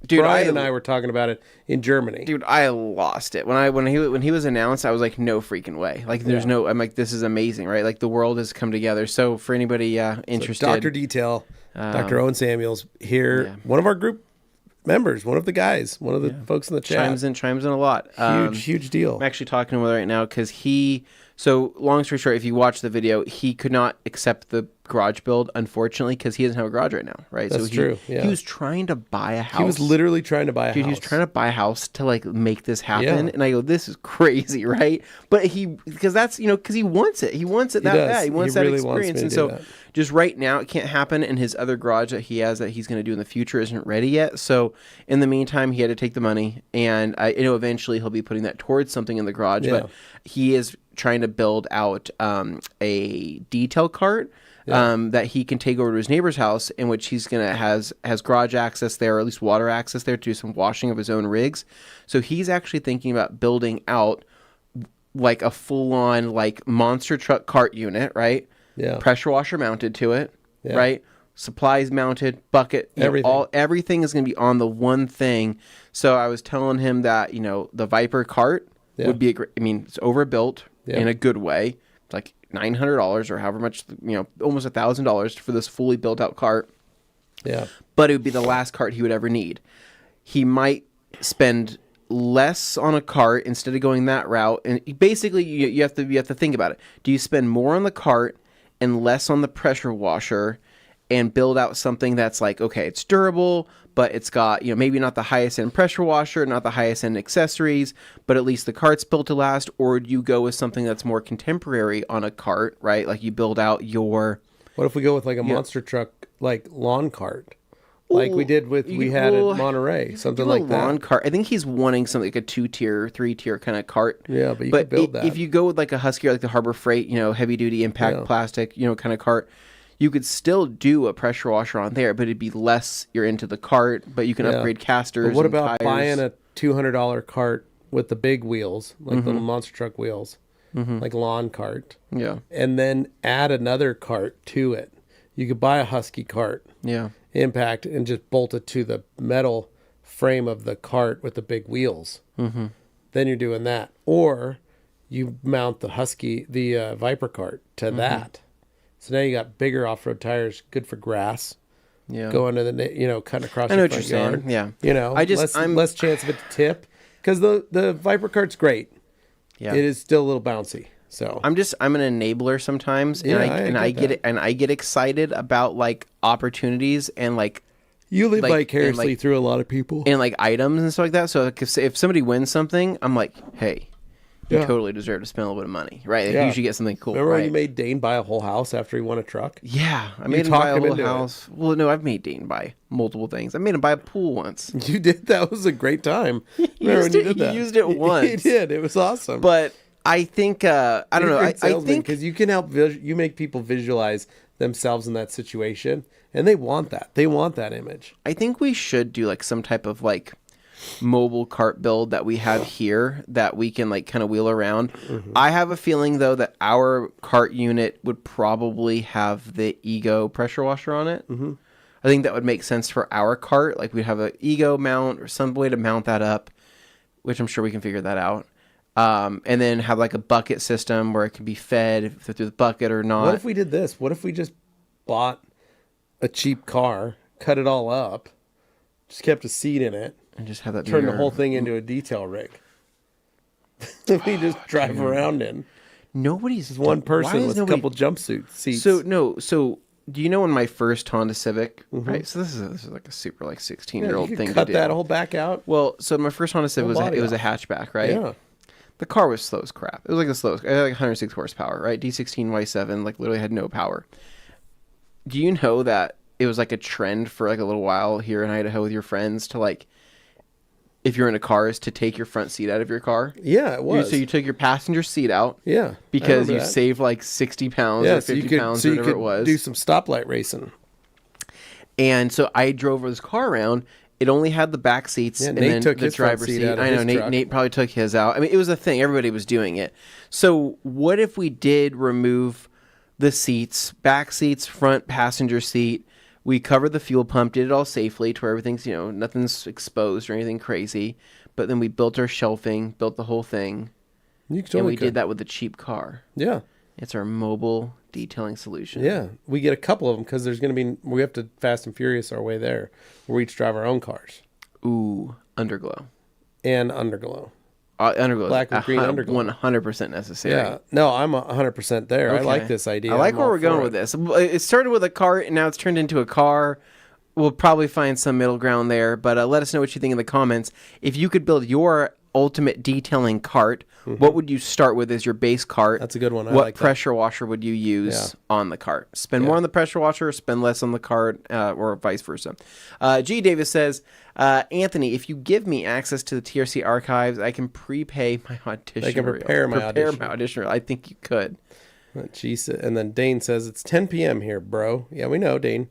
Brian and I were talking about it in Germany. Dude, I lost it when he was announced. I was like, no freaking way! Like, there's no. I'm like, this is amazing, right? Like, the world has come together. So for anybody interested, so Dr. Detail, Dr. Owen Samuels here, one of our group members, one of the guys, one of the folks in the chat, chimes in a lot. Huge deal. I'm actually talking to him right now because so long story short, if you watch the video, he could not accept the garage build, unfortunately, because he doesn't have a garage right now, right? That's true. Yeah. He was trying to buy a house. He was literally trying to buy a house. He was trying to buy a house to like make this happen. And I go, this is crazy, right? But because that's, because he wants it. He wants it that bad. He wants that experience. And so just right now, it can't happen. And his other garage that he has that he's going to do in the future isn't ready yet. So in the meantime, he had to take the money. And I eventually he'll be putting that towards something in the garage. But he is trying to build out a detail cart that he can take over to his neighbor's house, in which he's gonna has garage access there, or at least water access there, to do some washing of his own rigs. So he's actually thinking about building out like a full-on like monster truck cart unit, right? Yeah. Pressure washer mounted to it, right? Supplies mounted, bucket, everything is gonna be on the one thing. So I was telling him that the Viper cart would be it's overbuilt in a good way, like $900 or however much, almost $1,000 for this fully built out cart. Yeah. But it would be the last cart he would ever need. He might spend less on a cart instead of going that route. And basically you have to think about it. Do you spend more on the cart and less on the pressure washer and build out something that's like, okay, it's durable, but it's got, maybe not the highest end pressure washer, not the highest end accessories, but at least the cart's built to last? Or do you go with something that's more contemporary on a cart, right? Like you build out your... What if we go with like a monster truck, like lawn cart? Like we did we had at Monterey, something like that. Lawn cart. I think he's wanting something like a 2-tier, 3-tier kind of cart. Yeah, but you could build that. If you go with like a Husky or like the Harbor Freight, heavy duty impact plastic, kind of cart, you could still do a pressure washer on there, but it'd be less. You're into the cart, but you can upgrade casters. But what about buying a $200 cart with the big wheels, like the monster truck wheels, like lawn cart? Yeah. And then add another cart to it. You could buy a Husky cart. Yeah. Impact and just bolt it to the metal frame of the cart with the big wheels. Then you're doing that. Or you mount the Viper cart to that. So now you got bigger off-road tires, good for grass. Yeah. Going to the, cutting across your front yard. Yeah. Less chance of it to tip. Because the Viper cart's great. Yeah. It is still a little bouncy. So I'm an enabler sometimes, and I get excited about like opportunities and like you live vicariously through a lot of people and like items and stuff like that. So if somebody wins something, I'm like, hey, you totally deserve to spend a little bit of money, right? Like, you usually get something cool. Remember when you made Dane buy a whole house after he won a truck? Yeah, I made him buy a whole house. Well, no, I've made Dane buy multiple things. I made him buy a pool once. You did? That was a great time. Remember when you did that? He used it once. He did. It was awesome. But I think I don't know. I think because you can help you make people visualize themselves in that situation, and they want that. They want that image. I think we should do like some type of like mobile cart build that we have here that we can like kind of wheel around. I have a feeling though that our cart unit would probably have the Ego pressure washer on it. I think that would make sense for our cart. Like we'd have an Ego mount or some way to mount that up, which I'm sure we can figure that out. And then have like a bucket system where it can be fed through the bucket or not. What if we did this? What if we just bought a cheap car, cut it all up, just kept a seat in it, and just have that turn the whole thing into a detail rig? We just drive around in. Nobody's one person with a couple jumpsuit seats. So do you know when my first Honda Civic, right? So this is like a super like 16-year-old thing to do. Cut that whole back out. Well, so my first Honda Civic was a hatchback, right? Yeah. The car was slow as crap. It was like the slowest. It had like 106 horsepower, right? D16 Y7, like literally had no power. Do you know that it was like a trend for like a little while here in Idaho with your friends to like, if you're in a car, is to take your front seat out of your car? Yeah, it was. So you took your passenger seat out. Yeah. Because you saved like 60 pounds or 50 pounds or whatever it was. Do some stoplight racing. And so I drove this car around. It only had the back seats and Nate then took the his front driver's seat seat. out of I know his Nate, truck. Nate probably took his out. I mean, it was a thing. Everybody was doing it. So what if we did remove the seats, back seats, front passenger seat? We covered the fuel pump, did it all safely to where everything's, nothing's exposed or anything crazy. But then we built our shelving, built the whole thing. And we did that with a cheap car. Yeah. It's our mobile detailing solution. Yeah. We get a couple of them because we have to Fast and Furious our way there. Where we each drive our own cars. Ooh, underglow. And underglow. Underglow. Black and green underglow. 100% necessary. Yeah. No, I'm 100% there. Okay. I like this idea. I like where we're going with this. It started with a cart, and now it's turned into a car. We'll probably find some middle ground there, but let us know what you think in the comments. If you could build your ultimate detailing cart, what would you start with as your base cart? That's a good one. What pressure washer would you use on the cart? Spend more on the pressure washer, spend less on the cart, or vice versa. G. Davis says, Anthony, if you give me access to the TRC archives, I can prepay my audition. I can prepare my audition. I think you could. And then Dane says, it's 10 p.m. here, bro. Yeah, we know, Dane.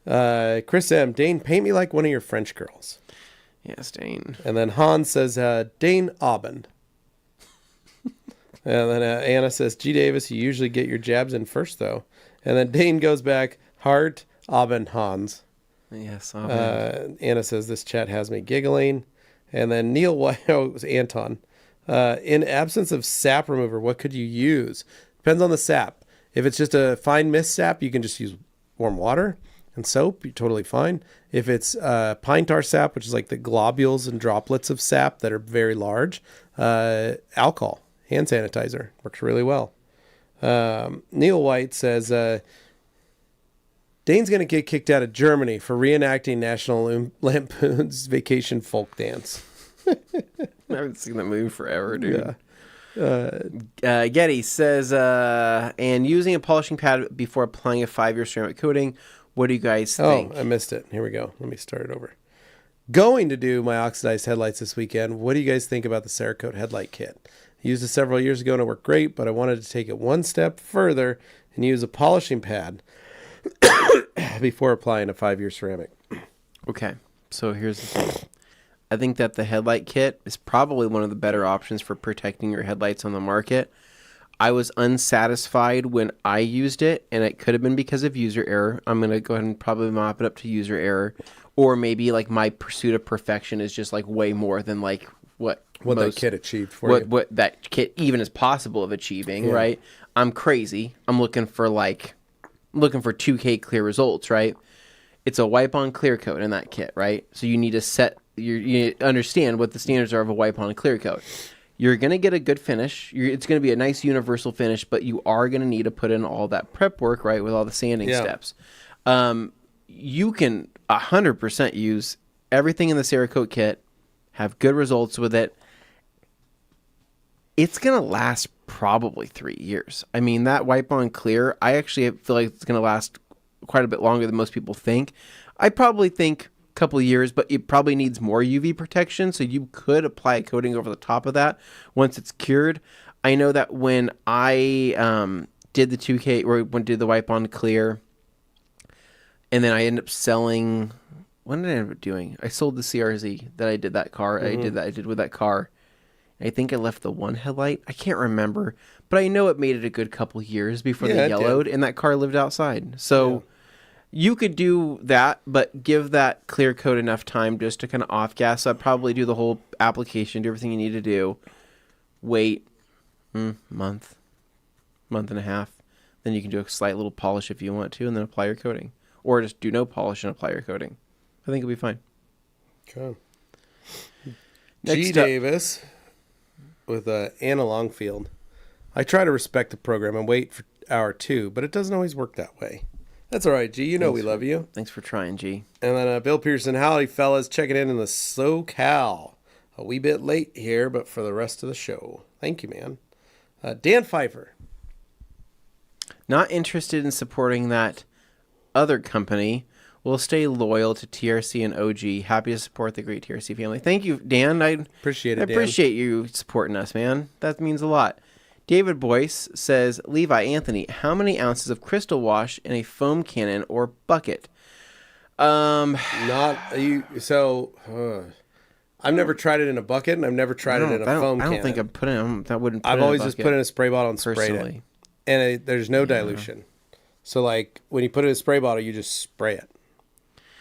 Chris M. Dane, paint me like one of your French girls. Yes, Dane. And then Hans says, Dane Aubin. And then Anna says, G. Davis, you usually get your jabs in first, though. And then Dane goes back, Hart, Aubin, Hans. Yes, Aubin. Anna says, this chat has me giggling. And then Neil White, it was Anton. In absence of sap remover, what could you use? Depends on the sap. If it's just a fine mist sap, you can just use warm water and soap. You're totally fine. If it's pine tar sap, which is like the globules and droplets of sap that are very large, alcohol, hand sanitizer works really well. Neil White says, Dane's going to get kicked out of Germany for reenacting National Lampoon's Vacation Folk Dance. I haven't seen that movie forever, dude. Yeah. Getty says, and using a polishing pad before applying a 5-year ceramic coating, what do you guys think? Oh, I missed it. Here we go. Let me start it over. Going to do my oxidized headlights this weekend. What do you guys think about the Cerakote headlight kit? I used it several years ago and it worked great, but I wanted to take it one step further and use a polishing pad before applying a 5-year ceramic. Okay, so here's the thing. I think that the headlight kit is probably one of the better options for protecting your headlights on the market. I was unsatisfied when I used it, and it could have been because of user error. I'm going to go ahead and probably mop it up to user error. Or maybe like my pursuit of perfection is just like way more than like what that kit achieved for you. What that kit even is possible of achieving, right? I'm crazy. I'm looking for 2K clear results, right? It's a wipe-on clear coat in that kit, right? So you need to you understand what the standards are of a wipe-on clear coat. You're going to get a good finish. It's going to be a nice universal finish, but you are going to need to put in all that prep work, right, with all the sanding steps. You can 100% use everything in the Cerakote kit, have good results with it. It's going to last probably 3 years. I mean, that wipe-on clear, I actually feel like it's going to last quite a bit longer than most people think. I probably think couple of years, but it probably needs more UV protection, so you could apply a coating over the top of that once it's cured. I know that when I did the 2K or did the wipe on clear, and then I ended up selling. What did I end up doing? I sold the CRZ that I did that car. Mm-hmm. I did with that car. I think I left the one headlight. I can't remember, but I know it made it a good couple of years before they yellowed, and that car lived outside. So. Yeah. You could do that, but give that clear coat enough time just to kind of off-gas. So I'd probably do the whole application, do everything you need to do. Wait month and a half. Then you can do a slight little polish if you want to, and then apply your coating. Or just do no polish and apply your coating. I think it'll be fine. Okay. G. Davis with Anna Longfield. I try to respect the program and wait for hour 2, but it doesn't always work that way. That's all right, G. You know we love you. Thanks for trying, G. And then Bill Pearson, howdy, fellas. Checking in the SoCal. A wee bit late here, but for the rest of the show. Thank you, man. Dan Pfeiffer. Not interested in supporting that other company. We'll stay loyal to TRC and OG. Happy to support the great TRC family. Thank you, Dan. I appreciate it, Dan. I appreciate you supporting us, man. That means a lot. David Boyce says, Levi, Anthony, how many ounces of crystal wash in a foam cannon or bucket? Not you. So I've never tried it in a bucket, and I've never tried it in a foam can. I don't think I've put it. That wouldn't. I've always just put it in a spray bottle and sprayed it, and there's no dilution. So like when you put it in a spray bottle, you just spray it.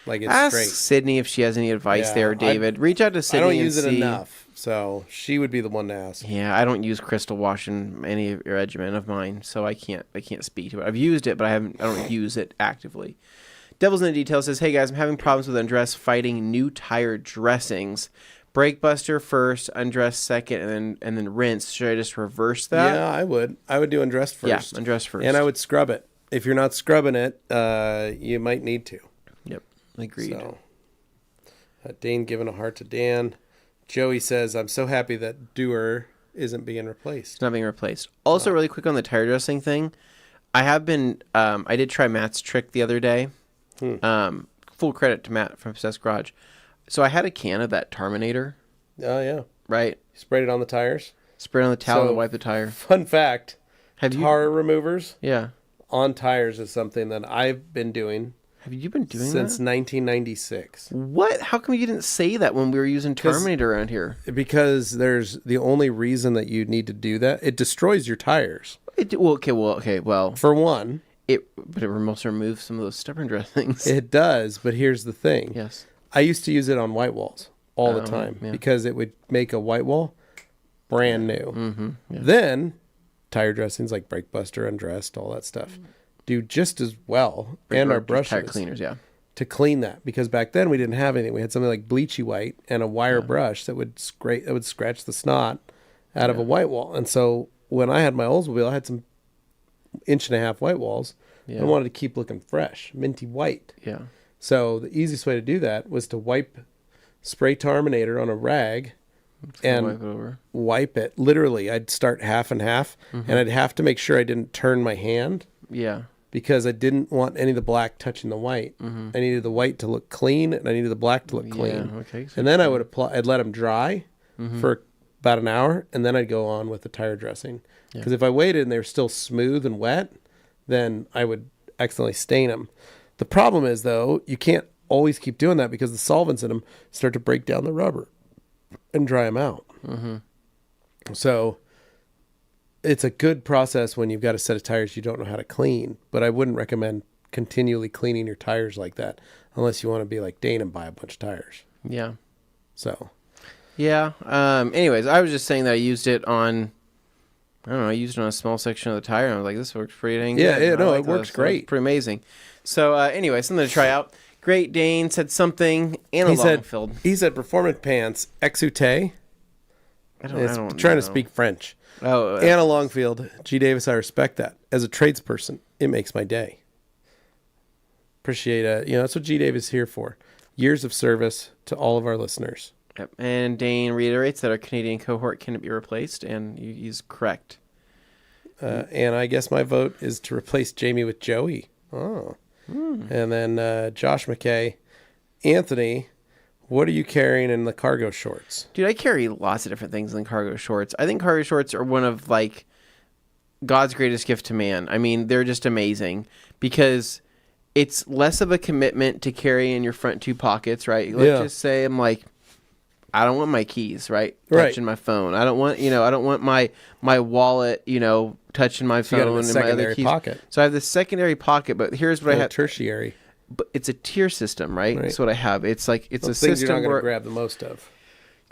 Like it's Ask straight. Sydney if she has any advice there, David. Reach out to Sydney. I don't use it enough, so she would be the one to ask. Yeah, I don't use crystal wash in any regimen of mine, so I can't speak to it. I've used it, but I don't use it actively. Devil's in the Details says, "Hey guys, I'm having problems with undress fighting new tire dressings. Brake buster first, undress second, and then rinse. Should I just reverse that?" Yeah, I would. I would do undress first. Yeah, undress first, and I would scrub it. If you're not scrubbing it, you might need to. Yep. Agreed. So, Dane giving a heart to Dan. Joey says, "I'm so happy that Doer isn't being replaced." It's not being replaced. Also, really quick on the tire dressing thing, I have been. I did try Matt's trick the other day. Full credit to Matt from Obsessed Garage. So I had a can of that Terminator. Oh yeah. Right. You sprayed it on the tires. Sprayed on the towel and wipe the tire. Fun fact: tar removers. Yeah. On tires is something that I've been doing. Have you been doing since that? 1996. What? How come you didn't say that when we were using Terminator around here? Because there's the only reason that you need to do that. It destroys your tires. Well. For one. But it also removes some of those stubborn dressings. It does, but here's the thing. Yes. I used to use it on white walls all the time because it would make a white wall brand new. Mm-hmm. Yeah. Then tire dressings like brake buster, undressed, all that stuff do just as well, and our brushes, tire cleaners, to clean that. Because back then we didn't have anything. We had something like bleachy white and a wire brush that would scratch the snot out of a white wall. And so when I had my Oldsmobile, I had some 1.5-inch white walls. I wanted to keep looking fresh, minty white. Yeah. So the easiest way to do that was to spray Terminator on a rag and wipe it. Literally, I'd start half and half, and I'd have to make sure I didn't turn my hand. Yeah. Because I didn't want any of the black touching the white. I needed the white to look clean, and I needed the black to look clean. Yeah, okay. And then I'd let them dry for about an hour, and then I'd go on with the tire dressing. Because if I waited and they were still smooth and wet, then I would accidentally stain them. The problem is, though, you can't always keep doing that because the solvents in them start to break down the rubber and dry them out. So it's a good process when you've got a set of tires you don't know how to clean, but I wouldn't recommend continually cleaning your tires like that unless you want to be like Dane and buy a bunch of tires. Yeah. So. Yeah. Anyways, I was just saying that I used it on... I don't know. I used it on a small section of the tire, and I was like, "This works pretty dang good." Yeah, no, it works great. Pretty amazing. So, anyway, something to try out. Great Dane said something. Anna Longfield. He said performance pants, exute. I don't trying to speak French. Oh, Anna Longfield, G. Davis, I respect that. As a tradesperson, it makes my day. Appreciate it. That's what G. Davis is here for. Years of service to all of our listeners. Yep. And Dane reiterates that our Canadian cohort cannot be replaced, and he's correct. And I guess my vote is to replace Jamie with Joey. Oh. And then Josh McKay. Anthony, what are you carrying in the cargo shorts? Dude, I carry lots of different things in cargo shorts. I think cargo shorts are one of, God's greatest gift to man. I mean, they're just amazing because it's less of a commitment to carry in your front two pockets, right? Let's just say I'm I don't want my keys, right? Touching my phone. I don't want my wallet, touching my phone and my other keys. Pocket. So I have this secondary pocket, but here's what I have. Tertiary. But it's a tier system, right? That's what I have. It's a things system you're not going to grab the most of.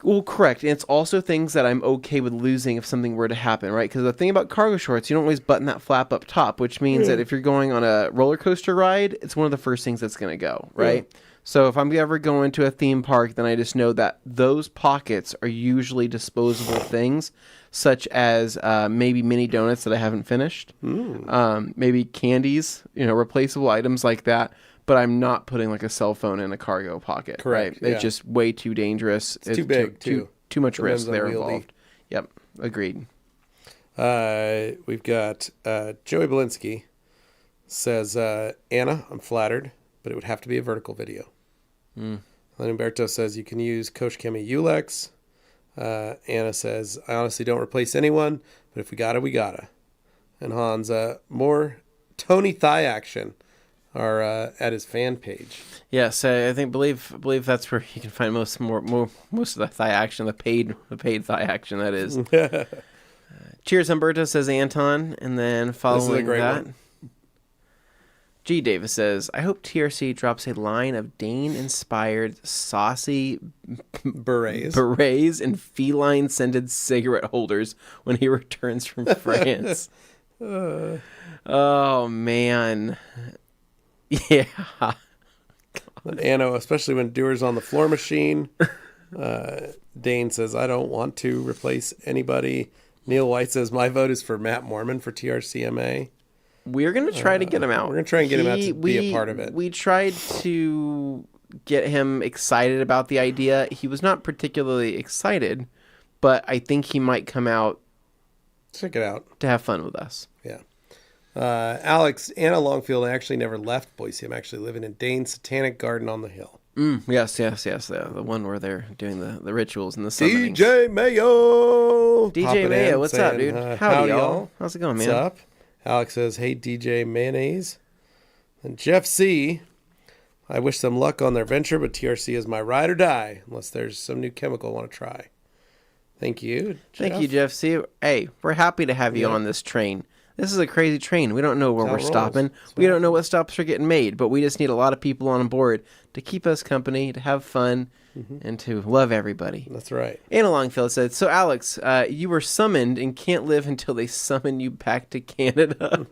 Well, correct. And it's also things that I'm okay with losing if something were to happen, right? Because the thing about cargo shorts, you don't always button that flap up top, which means that if you're going on a roller coaster ride, it's one of the first things that's going to go, right? So if I'm ever going to a theme park, then I just know that those pockets are usually disposable things, such as maybe mini donuts that I haven't finished, maybe candies, replaceable items like that. But I'm not putting a cell phone in a cargo pocket. Correct. Right? It's just way too dangerous. It's too big, too much risk there involved. Yep. Agreed. We've got Joey Belinsky says, Anna, I'm flattered, but it would have to be a vertical video. Then Umberto says, you can use Coach Kemi Ulex. Anna says, I honestly don't replace anyone, but if we gotta, we gotta. And Hans, more Tony thigh action. at his fan page. Yes, I believe that's where you can find most of the thigh action, the paid thigh action, that is. Cheers, Humberto, says Anton, and then following that, G. Davis says, I hope TRC drops a line of Dane-inspired saucy berets and feline-scented cigarette holders when he returns from France. Oh, man. Yeah. Anno, especially when Dewar's on the floor machine. Dane says, I don't want to replace anybody. Neil White says, my vote is for Matt Mormon for TRCMA. We're going to try to get him out. We're going to try and get him out to be a part of it. We tried to get him excited about the idea. He was not particularly excited, but I think he might come out. Check it out. To have fun with us. Yeah. Alex, Anna Longfield actually never left Boise. I'm actually living in Dane's Satanic Garden on the Hill. Yes. The one where they're doing the rituals and the summonings. DJ Mayo! DJ Mayo, what's up, dude? Howdy, y'all. How's it going, man? What's up? Alex says, hey, DJ Mayonnaise. And Jeff C., I wish them luck on their venture, but TRC is my ride or die, unless there's some new chemical I want to try. Thank you, Jeff. Thank you, Jeff C. Hey, we're happy to have you on this train. This is a crazy train. We don't know where we're stopping. We don't know what stops are getting made, but we just need a lot of people on board to keep us company, to have fun, and to love everybody. That's right. Anna Longfield said, so Alex, you were summoned and can't live until they summon you back to Canada.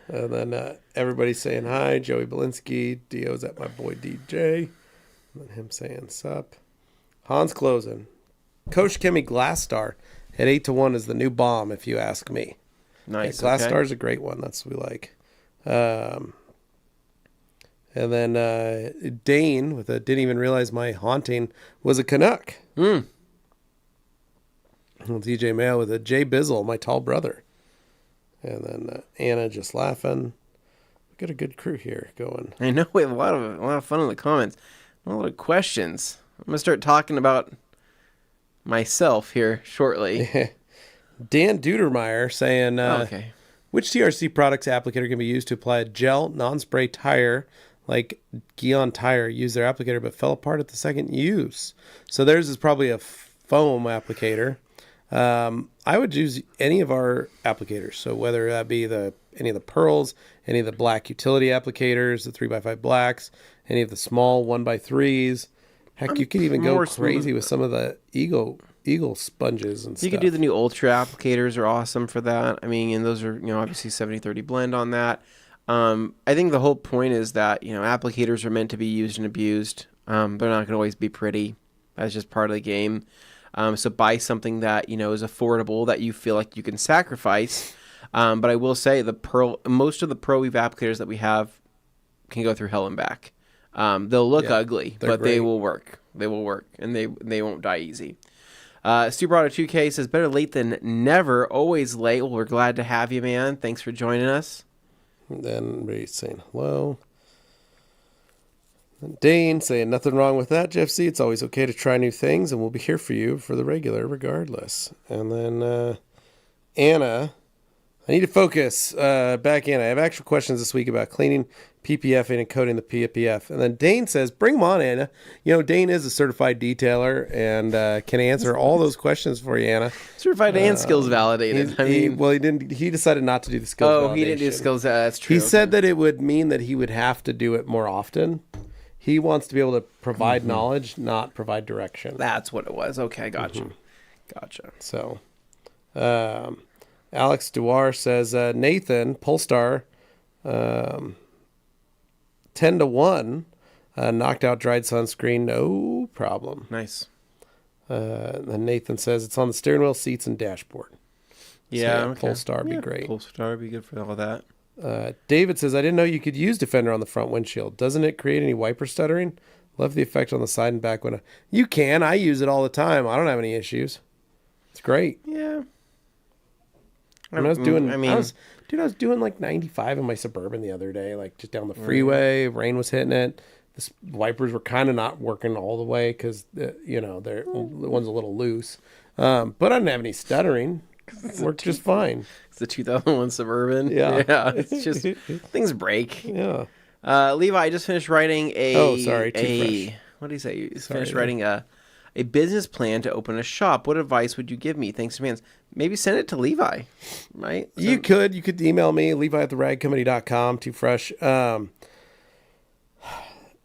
And then everybody's saying hi. Joey Belinsky. Dio's at my boy DJ. And then him saying sup. Hans closing. Coach Kimmy Glass Star at 8-1 is the new bomb, if you ask me. Nice. Glass Star is a great one. That's what we like. And then Dane with a didn't even realize my haunting was a Canuck. Well, DJ Mayo with a Jay Bizzle, my tall brother. And then Anna just laughing. We got a good crew here going. I know we have a lot of fun in the comments. A lot of questions. I'm gonna start talking about myself here shortly. Dan Dudermeyer saying, okay. Which TRC products applicator can be used to apply a gel non-spray tire like Gion Tire used their applicator but fell apart at the second use? So theirs is probably a foam applicator. I would use any of our applicators. So whether that be any of the pearls, any of the black utility applicators, the 3x5 blacks, any of the small 1x3s. Heck, you could even go crazy with some of the Eagle sponges and stuff. You could do the new Ultra applicators are awesome for that. I mean, and those are, obviously 70-30 blend on that. I think the whole point is that, applicators are meant to be used and abused. They're not going to always be pretty. That's just part of the game. So buy something that, is affordable, that you feel like you can sacrifice. But I will say most of the Pro Weave applicators that we have can go through hell and back. They'll look ugly, but great. They will work. They will work, and they won't die easy. Super Auto 2K says, better late than never, always late. Well, we're glad to have you, man. Thanks for joining us. And then everybody's saying hello. And Dane saying, nothing wrong with that, Jeff C. It's always okay to try new things, and we'll be here for you for the regular regardless. And then Anna, I need to focus. Back in. I have actual questions this week about cleaning, PPFing, and coating the PPF. And then Dane says, bring them on, Anna. Dane is a certified detailer and can answer all those questions for you, Anna. Certified and skills validated. He decided not to do the skills validation. Oh, he didn't do skills. That's true. He said that it would mean that he would have to do it more often. He wants to be able to provide knowledge, not provide direction. That's what it was. Okay, gotcha. Gotcha. So, Alex Dewar says, Nathan, Polestar, 10-1, knocked out dried sunscreen, no problem. Nice. Then Nathan says, it's on the steering wheel, seats, and dashboard. Yeah, so, okay. Polestar would be great. Polestar would be good for all that. David says, I didn't know you could use Defender on the front windshield. Doesn't it create any wiper stuttering? Love the effect on the side and back window. You can. I use it all the time. I don't have any issues. It's great. Yeah. I was doing like 95 in my Suburban the other day, like just down the freeway. Rain was hitting it. The wipers were kind of not working all the way because the one's a little loose. But I didn't have any stuttering. Worked just fine. It's the 2001 Suburban. Yeah. It's just, things break. Yeah. Levi, I just finished writing too fresh. What do you say? You finished writing a business plan to open a shop. What advice would you give me? Thanks in advance. Maybe send it to Levi, right? You could email me, levi@theragcompany.com, too fresh.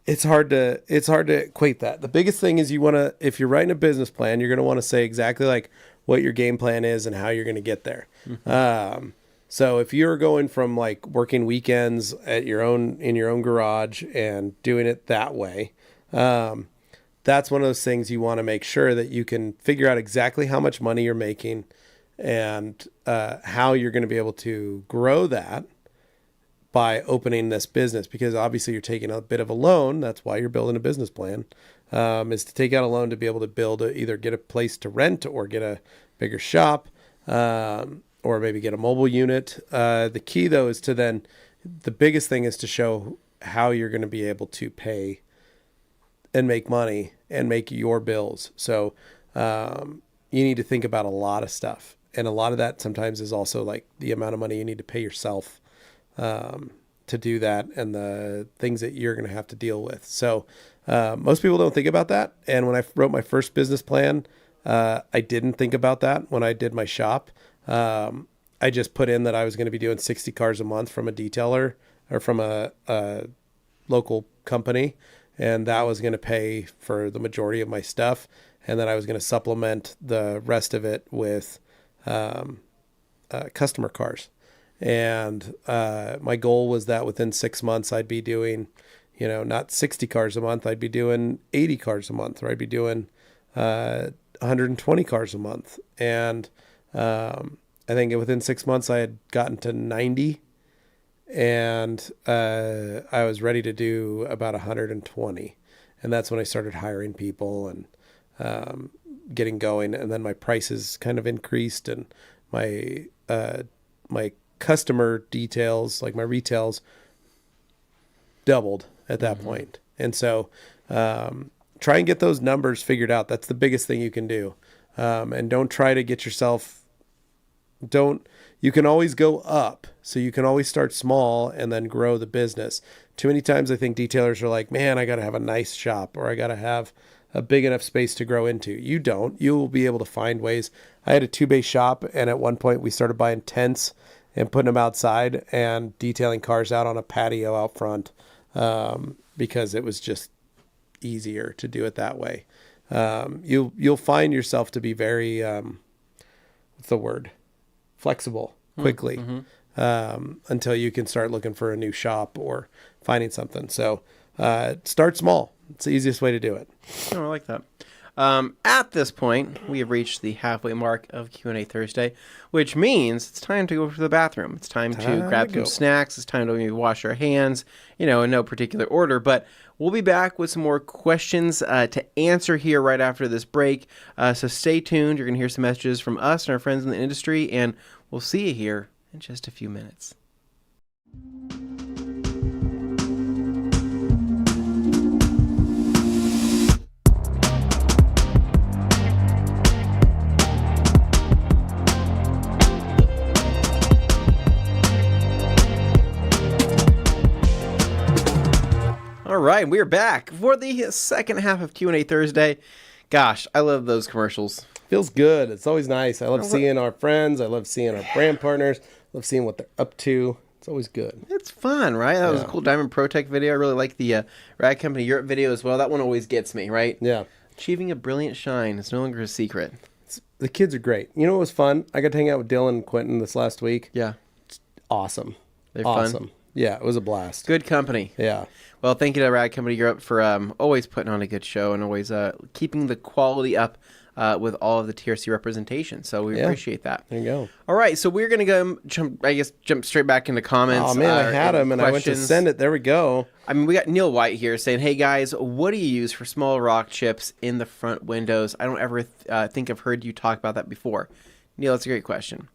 It's hard to equate that. The biggest thing is if you're writing a business plan, you're going to want to say exactly like what your game plan is and how you're going to get there. Mm-hmm. So if you're going from like working weekends in your own garage and doing it that way, that's one of those things you want to make sure that you can figure out exactly how much money you're making and how you're going to be able to grow that by opening this business, because obviously you're taking a bit of a loan. That's why you're building a business plan, is to take out a loan to be able to either get a place to rent or get a bigger shop, or maybe get a mobile unit. The key though is the biggest thing is to show how you're going to be able to pay and make money and make your bills. So you need to think about a lot of stuff. And a lot of that sometimes is also like the amount of money you need to pay yourself to do that and the things that you're going to have to deal with. So most people don't think about that. And when I wrote my first business plan, I didn't think about that when I did my shop. I just put in that I was going to be doing 60 cars a month from a detailer or from a local company. And that was going to pay for the majority of my stuff. And then I was going to supplement the rest of it with customer cars. And my goal was that within 6 months, I'd be doing, not 60 cars a month. I'd be doing 80 cars a month, or I'd be doing 120 cars a month. And I think within 6 months, I had gotten to 90. And I was ready to do about 120. And that's when I started hiring people and getting going. And then my prices kind of increased, and my customer details, like my retails, doubled at that point. And so try and get those numbers figured out. That's the biggest thing you can do. And don't try to get yourself, you can always go up. So you can always start small and then grow the business. Too many times I think detailers are like, man, I got to have a nice shop, or I got to have a big enough space to grow into. You don't. You will be able to find ways. I had a 2-bay shop, and at one point we started buying tents and putting them outside and detailing cars out on a patio out front, because it was just easier to do it that way. You'll find yourself to be very, what's the word? Flexible quickly, until you can start looking for a new shop or finding something. So start small. It's the easiest way to do it. Oh, I like that. At this point, we have reached the halfway mark of Q&A Thursday, which means it's time to go to the bathroom. It's time to grab some snacks. It's time to maybe wash our hands, in no particular order. But we'll be back with some more questions to answer here right after this break. So stay tuned. You're going to hear some messages from us and our friends in the industry, and we'll see you here in just a few minutes. All right, we're back for the second half of Q&A Thursday. Gosh, I love those commercials. Feels good. It's always nice. I love seeing our friends. I love seeing our brand partners. I love seeing what they're up to. It's always good. It's fun, right? That was a cool Diamond Protec video. I really like the Rag Company Europe video as well. That one always gets me, right? Yeah. Achieving a brilliant shine is no longer a secret. The kids are great. You know what was fun? I got to hang out with Dylan and Quentin this last week. Yeah. It's awesome. They're fun. Yeah, it was a blast. Good company. Yeah. Well, thank you to Rag Company Europe for always putting on a good show and always keeping the quality up with all of the TRC representation. So we appreciate that. There you go. All right, so we're going to jump straight back into comments. Oh, man, I had them, and I went to send it. There we go. I mean, we got Neil White here saying, hey, guys, what do you use for small rock chips in the front windows? I don't ever think I've heard you talk about that before. Neil, that's a great question.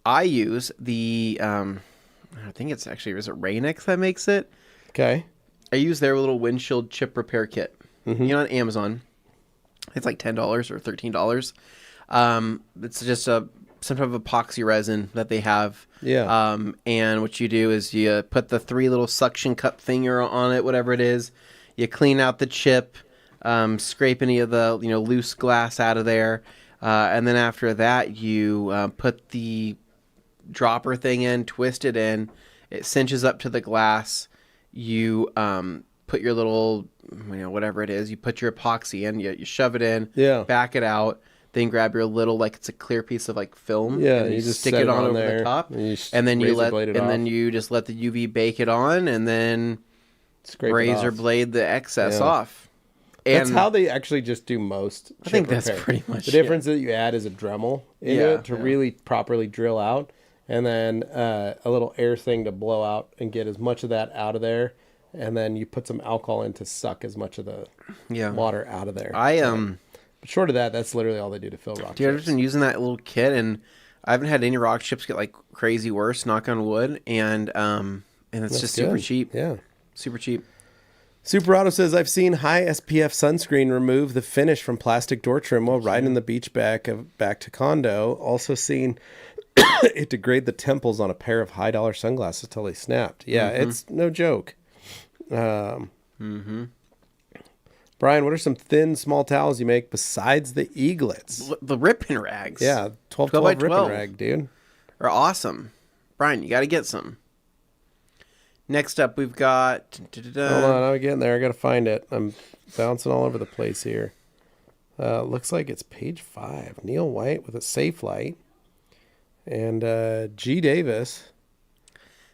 I use the, I think it's actually, is it Rain-X that makes it? Okay. I use their little windshield chip repair kit. On Amazon. It's like $10 or $13. It's just a some type of epoxy resin that they have. Yeah. And what you do is you put the 3 little suction cup finger on it, whatever it is. You clean out the chip, scrape any of the loose glass out of there, and then after that you put the dropper thing in, twist it in. It cinches up to the glass. You put your little, whatever it is. You put your epoxy in. You shove it in. Yeah. Back it out. Then grab your little, like it's a clear piece of like film. Yeah. And you just stick it on over there, the top, and then you just let the UV bake it on, and then razor blade the excess off. And that's how they actually just do most. I think that's pretty much the difference that you add is a Dremel into it to really properly drill out, and then a little air thing to blow out and get as much of that out of there, and then you put some alcohol in to suck as much of the water out of there. But short of that, that's literally all they do to fill rock chips. I've just been using that little kit, and I haven't had any rock chips get like crazy worse, knock on wood, and it's just super cheap. Yeah. Super cheap. Super Auto says, I've seen high SPF sunscreen remove the finish from plastic door trim while riding the beach back to condo. Also seen it degrade the temples on a pair of high-dollar sunglasses till they snapped. Yeah, it's no joke. Brian, what are some thin, small towels you make besides the eaglets? The ripping rags. Yeah, 12 ripping rag, dude. Are awesome. Brian, you got to get some. Next up, we've got... Hold on, I'm getting there. I got to find it. I'm bouncing all over the place here. Looks like it's page 5. Neil White with a safe light. And G. Davis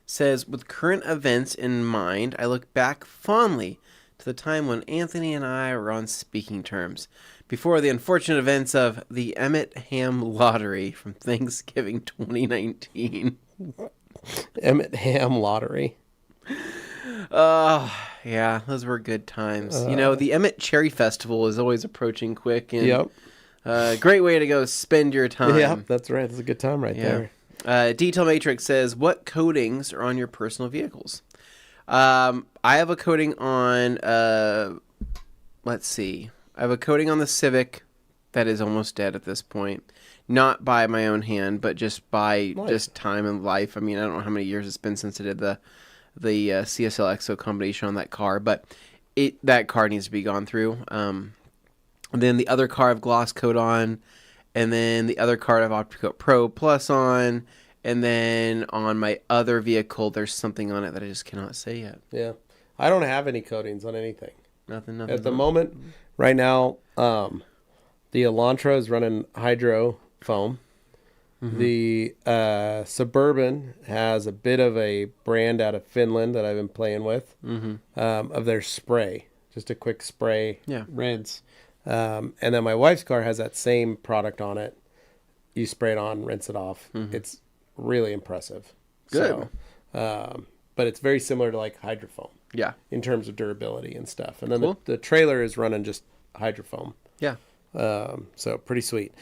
says, with current events in mind, I look back fondly to the time when Anthony and I were on speaking terms before the unfortunate events of the Emmett Ham lottery from Thanksgiving 2019. Emmett Ham lottery. Yeah, those were good times. The Emmett Cherry Festival is always approaching quick, and great way to go spend your time. Yeah, that's right. That's a good time there. Detail Matrix says, what coatings are on your personal vehicles? I have a coating on, let's see. I have a coating on the Civic that is almost dead at this point. Not by my own hand, but just by just time and life. I mean, I don't know how many years it's been since I did the CSL Exo combination on that car, but that car needs to be gone through. And then the other car I have gloss coat on, and then the other car I have Opticoat Pro Plus on, and then on my other vehicle, there's something on it that I just cannot say yet. Yeah. I don't have any coatings on anything. Nothing. At the moment, right now, the Elantra is running hydro foam. The Suburban has a bit of a brand out of Finland that I've been playing with of their spray. Just a quick spray, rinse. And then my wife's car has that same product on it. You spray it on, rinse it off. It's really impressive. Good. So, but it's very similar to like hydrofoam. Yeah. In terms of durability and stuff. And then the trailer is running just hydrofoam. Yeah. So pretty sweet.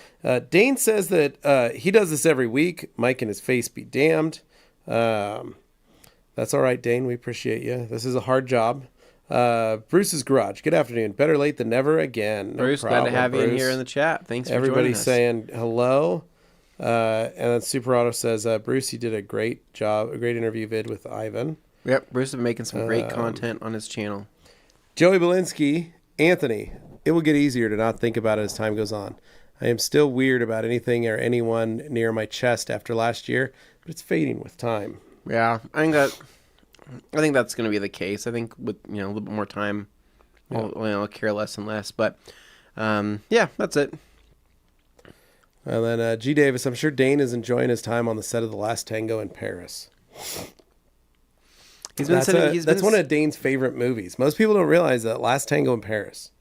Dane says that he does this every week. Mike and his face be damned. That's all right, Dane. We appreciate you. This is a hard job. Bruce's Garage. Good afternoon. Better late than never again. No Bruce, problem, glad to have Bruce. you in here in the chat. Thanks for joining us. Everybody's saying hello. And then Super Auto says, Bruce, you did a great job, a great interview vid with Ivan. Yep, Bruce has been making some great content on his channel. Joey Belinsky, Anthony, it will get easier to not think about it as time goes on. I am still weird about anything or anyone near my chest after last year, but it's fading with time. Yeah, I think that's going to be the case. I think with a little bit more time, I'll care less and less. But that's it. And then G. Davis, I'm sure Dane is enjoying his time on the set of The Last Tango in Paris. That's one of Dane's favorite movies. Most people don't realize that Last Tango in Paris.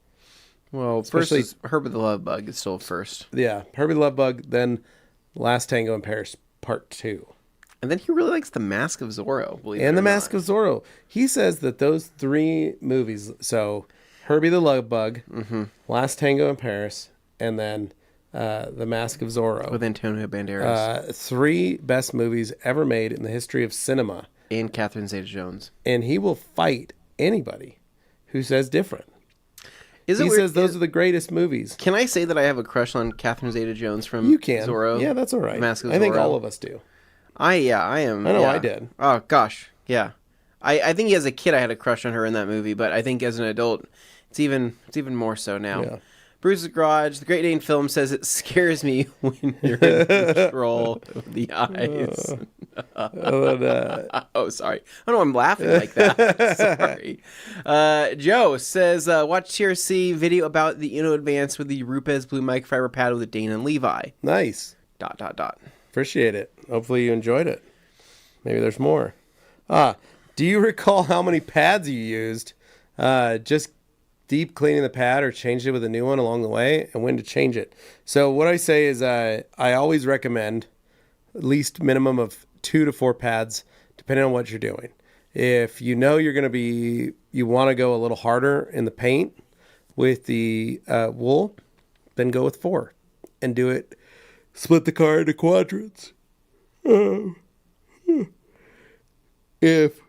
Well, first is Herbie the Love Bug is still first. Yeah, Herbie the Love Bug, then Last Tango in Paris Part 2. And then he really likes The Mask of Zorro. And The Mask of Zorro. He says that those 3 movies, so Herbie the Love Bug, Last Tango in Paris, and then The Mask of Zorro. With Antonio Banderas. 3 best movies ever made in the history of cinema. And Catherine Zeta-Jones. And he will fight anybody who says different. He says those are the greatest movies. Can I say that I have a crush on Catherine Zeta-Jones from Zorro? Yeah, that's all right. Mask of I think Zorro. all of us do. I am. I know I did. Oh, gosh. Yeah. I think as a kid I had a crush on her in that movie, but I think as an adult it's even more so now. Yeah. Bruce's Garage, the Great Dane film says it scares me when you're in control of the eyes. Oh, sorry. I don't know why I'm laughing like that. Sorry. Joe says, watch TRC video about the Uno Advance with the Rupes Blue microfiber pad with Dane and Levi. Nice. ... Appreciate it. Hopefully you enjoyed it. Maybe there's more. Do you recall how many pads you used? Just deep cleaning the pad or changed it with a new one along the way, and when to change it. So what I say is I always recommend at least minimum of 2 to 4 pads, depending on what you're doing. If you know you want to go a little harder in the paint with the wool, then go with 4 and do it. Split the car into quadrants. If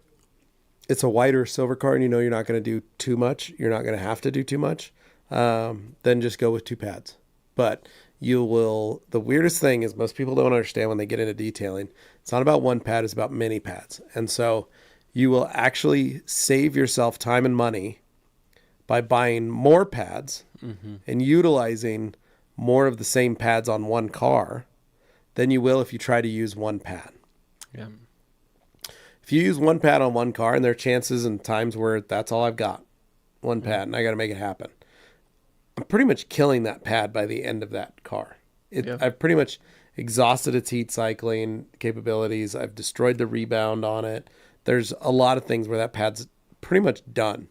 it's a white or silver car and you know you're not going to do too much, you're not going to have to do too much, then just go with 2 pads. But the weirdest thing is most people don't understand when they get into detailing. It's not about 1 pad, it's about many pads. And so you will actually save yourself time and money by buying more pads and utilizing more of the same pads on 1 car than you will if you try to use 1 pad. Yeah. If you use 1 pad on 1 car, and there are chances and times where that's all I've got, 1 pad, and I got to make it happen, I'm pretty much killing that pad by the end of that car. I've pretty much exhausted its heat cycling capabilities. I've destroyed the rebound on it. There's a lot of things where that pad's pretty much done.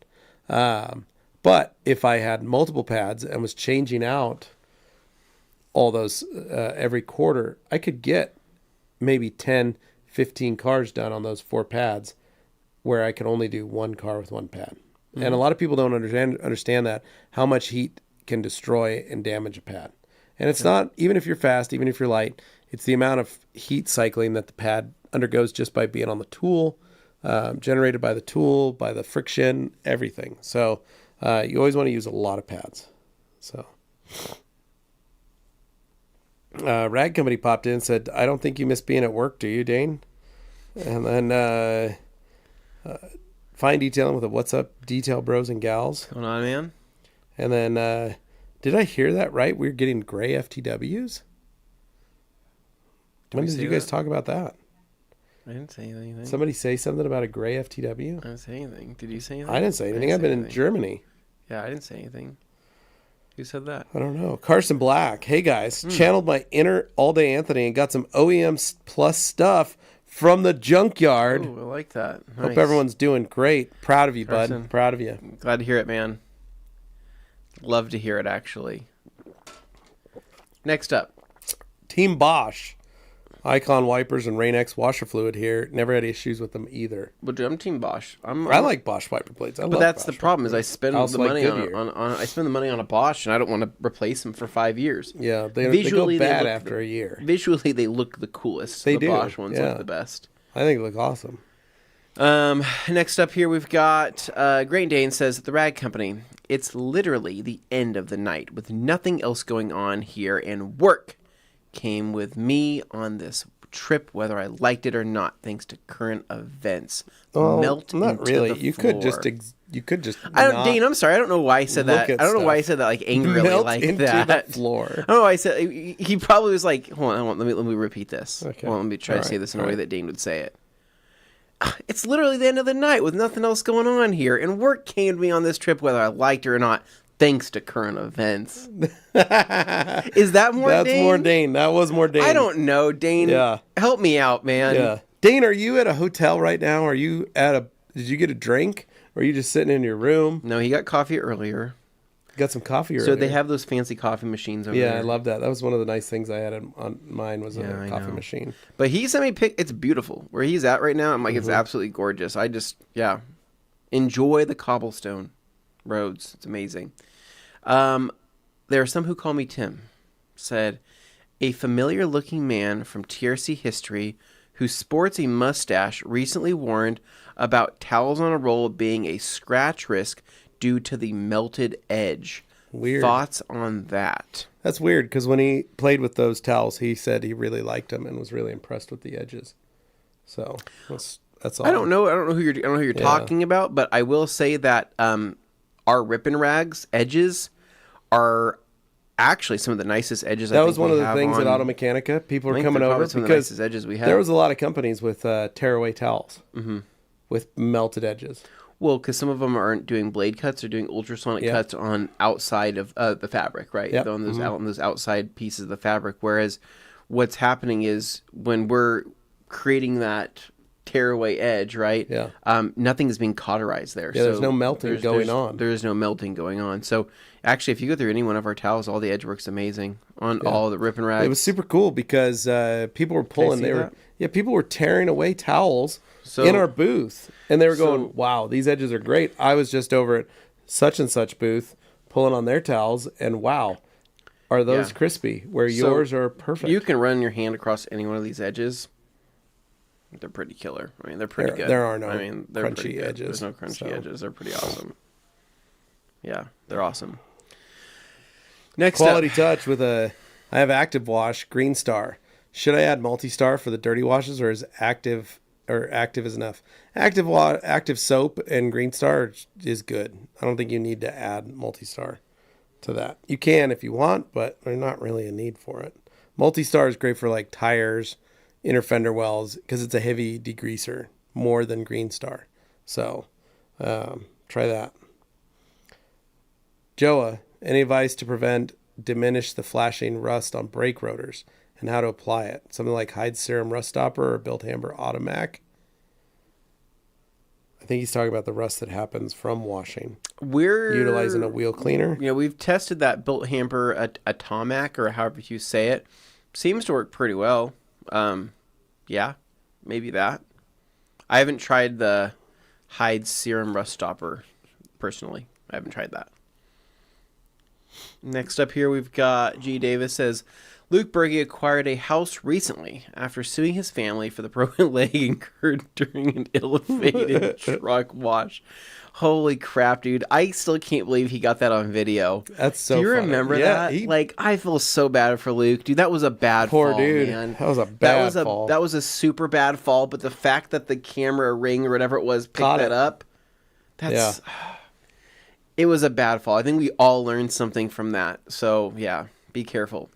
But if I had multiple pads and was changing out all those every quarter, I could get maybe 10, 15 cars done on those 4 pads where I can only do 1 car with 1 pad. Mm-hmm. And a lot of people don't understand that, how much heat can destroy and damage a pad. And it's not, even if you're fast, even if you're light, it's the amount of heat cycling that the pad undergoes just by being on the tool, generated by the tool, by the friction, everything. So you always want to use a lot of pads. So Rag Company popped in and said, I don't think you miss being at work, do you, Dane? And then Fine Detailing with a What's Up, Detail Bros and Gals. What's going on, man? And then, did I hear that right? We're getting gray FTWs? When did you guys talk about that? I didn't say anything. Somebody say something about a gray FTW? I didn't say anything. Did you say anything? I didn't say anything. I've been in Germany. Yeah, I didn't say anything. Who said that? I don't know. Carson Black. Hey, guys. Channeled my inner all-day Anthony and got some OEM plus stuff from the Junkyard. Ooh, I like that. Nice. Hope everyone's doing great. Proud of you, Carson. Bud. Proud of you. Glad to hear it, man. Love to hear it, actually. Next up. Team Bosch. Icon wipers and Rain-X washer fluid here. Never had issues with them either. But dude, I'm Team Bosch. I like Bosch wiper blades. But that's the problem is I spend the money on a Bosch and I don't want to replace them for 5 years. Yeah, they go bad after a year. Visually, they look the coolest. The Bosch ones look the best. I think they look awesome. Next up here, we've got Great Dane says, the Rag Company. It's literally the end of the night with nothing else going on here, and work came with me on this trip, whether I liked it or not, thanks to current events. Melt not into really. The you floor. You could just. Dane, I'm sorry. I don't know why I said that. I don't know why I said that like angrily Melt like into that. The floor. I don't know why I said. He probably was like, hold on, let me repeat this. Okay. Hold on, let me try to say this in a way that Dane would say it. It's literally the end of the night with nothing else going on here, and work came to me on this trip, whether I liked it or not, thanks to current events. Is that more Dane? That's more Dane. That was more Dane. I don't know, Dane. Yeah. Help me out, man. Yeah. Dane, are you at a hotel right now? Are you did you get a drink? Or are you just sitting in your room? No, he got coffee earlier. Got some coffee earlier. So they have those fancy coffee machines over there. Yeah, I love that. That was one of the nice things I had on mine was a coffee machine. But he sent me it's beautiful. Where he's at right now, I'm like, it's absolutely gorgeous. I just, enjoy the cobblestone roads. It's amazing. There are some who call me Tim. Said, a familiar-looking man from TRC history who sports a mustache recently warned about towels on a roll being a scratch risk due to the melted edge. Weird. Thoughts on that? That's weird because when he played with those towels, he said he really liked them and was really impressed with the edges. So that's all. I don't know who you're talking about, but I will say that our Rip and Rags edges are actually some of the nicest edges. That was one of the things at Automechanika. People were coming over some because of the nicest edges we have. There was a lot of companies with tearaway towels with melted edges. Well, because some of them aren't doing blade cuts; they're doing ultrasonic cuts on outside of the fabric, right? Yep. On those outside pieces of the fabric. Whereas, what's happening is when we're creating that tearaway edge, right? Yeah. Nothing is being cauterized there. Yeah, there's no melting going on. There is no melting going on. So actually, if you go through any one of our towels, all the edge work's amazing on all the Rip and Rags. It was super cool because people were pulling. People were tearing away towels in our booth, and they were going, "Wow, these edges are great." I was just over at such and such booth pulling on their towels, and wow, are those crispy? Where yours are perfect. You can run your hand across any one of these edges. They're pretty killer. I mean, they're pretty good. There are no crunchy edges. There's no crunchy edges. They're pretty awesome. Yeah, they're awesome. Next Quality touch with I have Active Wash Green Star. Should I add multi-star for the dirty washes, or is active is enough? Active soap and Green Star is good. I don't think you need to add multi-star to that. You can if you want, but there's not really a need for it. Multi-star is great for like tires, inner fender wells, because it's a heavy degreaser more than Green Star. So try that. Joa, any advice to diminish the flashing rust on brake rotors and how to apply it? Something like Hyde Serum Rust Stopper or Built Hamber Automac? I think he's talking about the rust that happens from washing. We're utilizing a wheel cleaner. We've tested that Built Hamber Automac, or however you say it. Seems to work pretty well. Yeah, maybe that. I haven't tried the Hyde Serum Rust Stopper personally. I haven't tried that. Next up here, we've got G. Davis says, Luke Berge acquired a house recently after suing his family for the broken leg incurred during an ill-fated truck wash. Holy crap, dude. I still can't believe he got that on video. That's so Do you funny. remember that? I feel so bad for Luke. Dude, that was a bad fall, dude. man. That was a bad fall. That was a super bad fall, but the fact that the camera ring or whatever it was picked that up, it was a bad fall. I think we all learned something from that. So, yeah, be careful.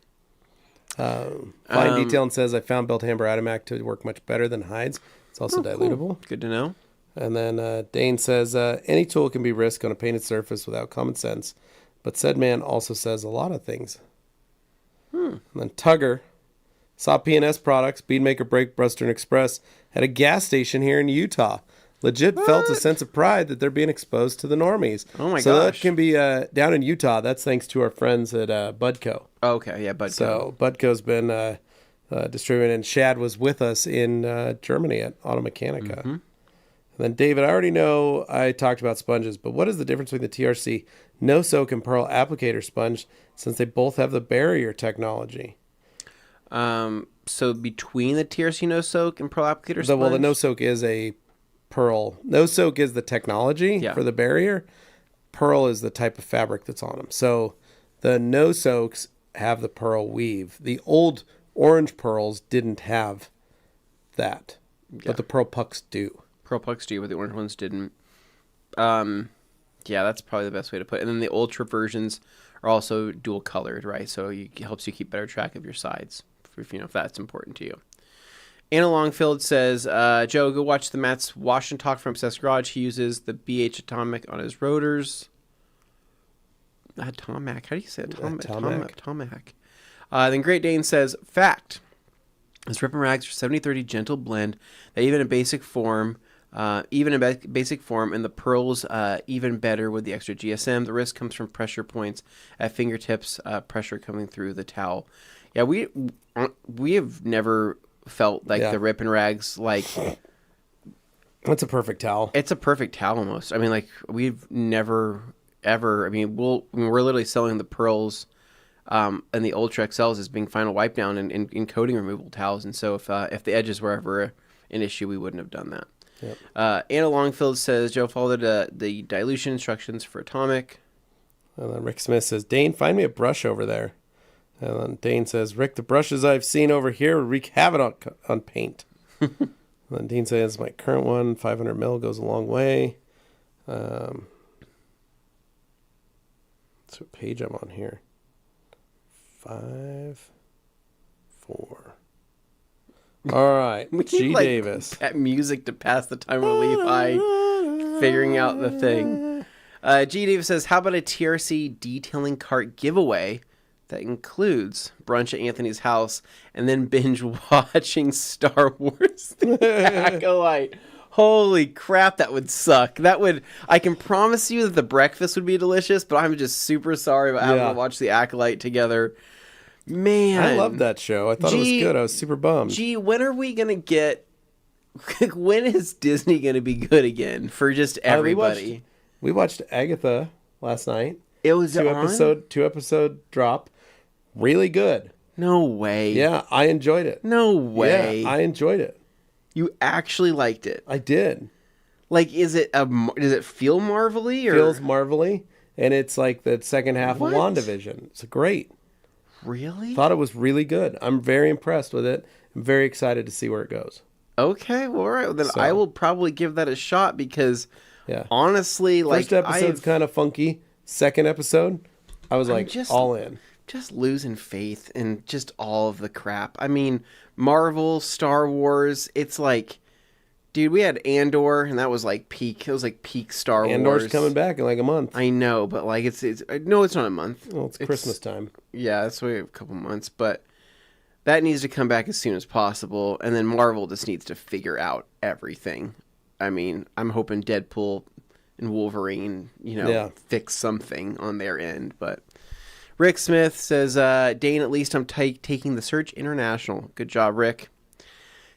Fine Detail says, I found Built Hamber Automac to work much better than Hyde's. It's also dilutable. Cool. Good to know. And then Dane says, any tool can be risked on a painted surface without common sense. But said man also says a lot of things. And then Tugger saw P&S products, Beadmaker, Brake, Bruster, and Express at a gas station here in Utah. Legit felt a sense of pride that they're being exposed to the normies. Oh my gosh. So that can be down in Utah. That's thanks to our friends at Budco. Okay, yeah, Budco. So Budco's been distributing, and Shad was with us in Germany at Automechanika. Mm-hmm. And then David, I already know I talked about sponges, but what is the difference between the TRC No Soak and Pearl Applicator sponge, since they both have the barrier technology? So between the TRC No Soak and Pearl Applicator sponge? Well, the No Soak is a Pearl. No Soak is the technology for the barrier. Pearl is the type of fabric that's on them. So the No Soaks have the pearl weave. The old orange pearls didn't have that, but the pearl pucks do. Pearl pucks do, but the orange ones didn't. Yeah, that's probably the best way to put it. And then the ultra versions are also dual colored, right? So it helps you keep better track of your sides, if that's important to you. Anna Longfield says, Joe, go watch the Matt's Wash and Talk from Obsessed Garage. He uses the BH Atomic on his rotors. Atomic. How do you say it? Atomic. Then Great Dane says, fact. This Rip and Rags are 70-30 gentle blend that even in basic form, and the pearls even better with the extra GSM. The risk comes from pressure points at fingertips, pressure coming through the towel. Yeah, we have never felt like the Rip and Rags, like, it's a perfect towel. It's a perfect towel almost. I mean, like, we've never ever. I mean, we're literally selling the pearls and the Ultra XLs as being final wipe down and coating removal towels. And so if the edges were ever an issue, we wouldn't have done that. Yep. Anna Longfield says, Joe followed the dilution instructions for Atomic. And then Rick Smith says, Dane, find me a brush over there. And then Dane says, Rick, the brushes I've seen over here wreak havoc on paint. And then Dean says, my current one, 500 mil, goes a long way. That's what page I'm on here. 5, 4. All right, G. Davis. Music to pass the time with Levi figuring out the thing. G. Davis says, how about a TRC detailing cart giveaway that includes brunch at Anthony's house and then binge watching Star Wars The Acolyte? Holy crap, that would suck. I can promise you that the breakfast would be delicious, but I'm just super sorry about having to watch The Acolyte together. Man. I love that show. I thought it was good. I was super bummed. Gee, when are we going to get... when is Disney going to be good again for just everybody? We watched Agatha last night. It was two episode drop. Really good. No way. Yeah, I enjoyed it. No way. Yeah, I enjoyed it. You actually liked it. I did. Like, does it feel marvelly? Or? Feels marvelly, and it's like the second half of WandaVision. It's great. Really? Thought it was really good. I'm very impressed with it. I'm very excited to see where it goes. Okay, well, all right. Well, then I will probably give that a shot because, honestly, like... First episode's kind of funky. Second episode, I was all in. Just losing faith in just all of the crap. I mean, Marvel, Star Wars, it's like... Dude, we had Andor, and that was like peak. It was like peak Star Wars. Andor's coming back in like a month. I know, but like it's no, it's not a month. Well, it's Christmas time. Yeah, it's a couple months, but that needs to come back as soon as possible. And then Marvel just needs to figure out everything. I mean, I'm hoping Deadpool and Wolverine, fix something on their end. But Rick Smith says, Dane, at least I'm taking the search international. Good job, Rick.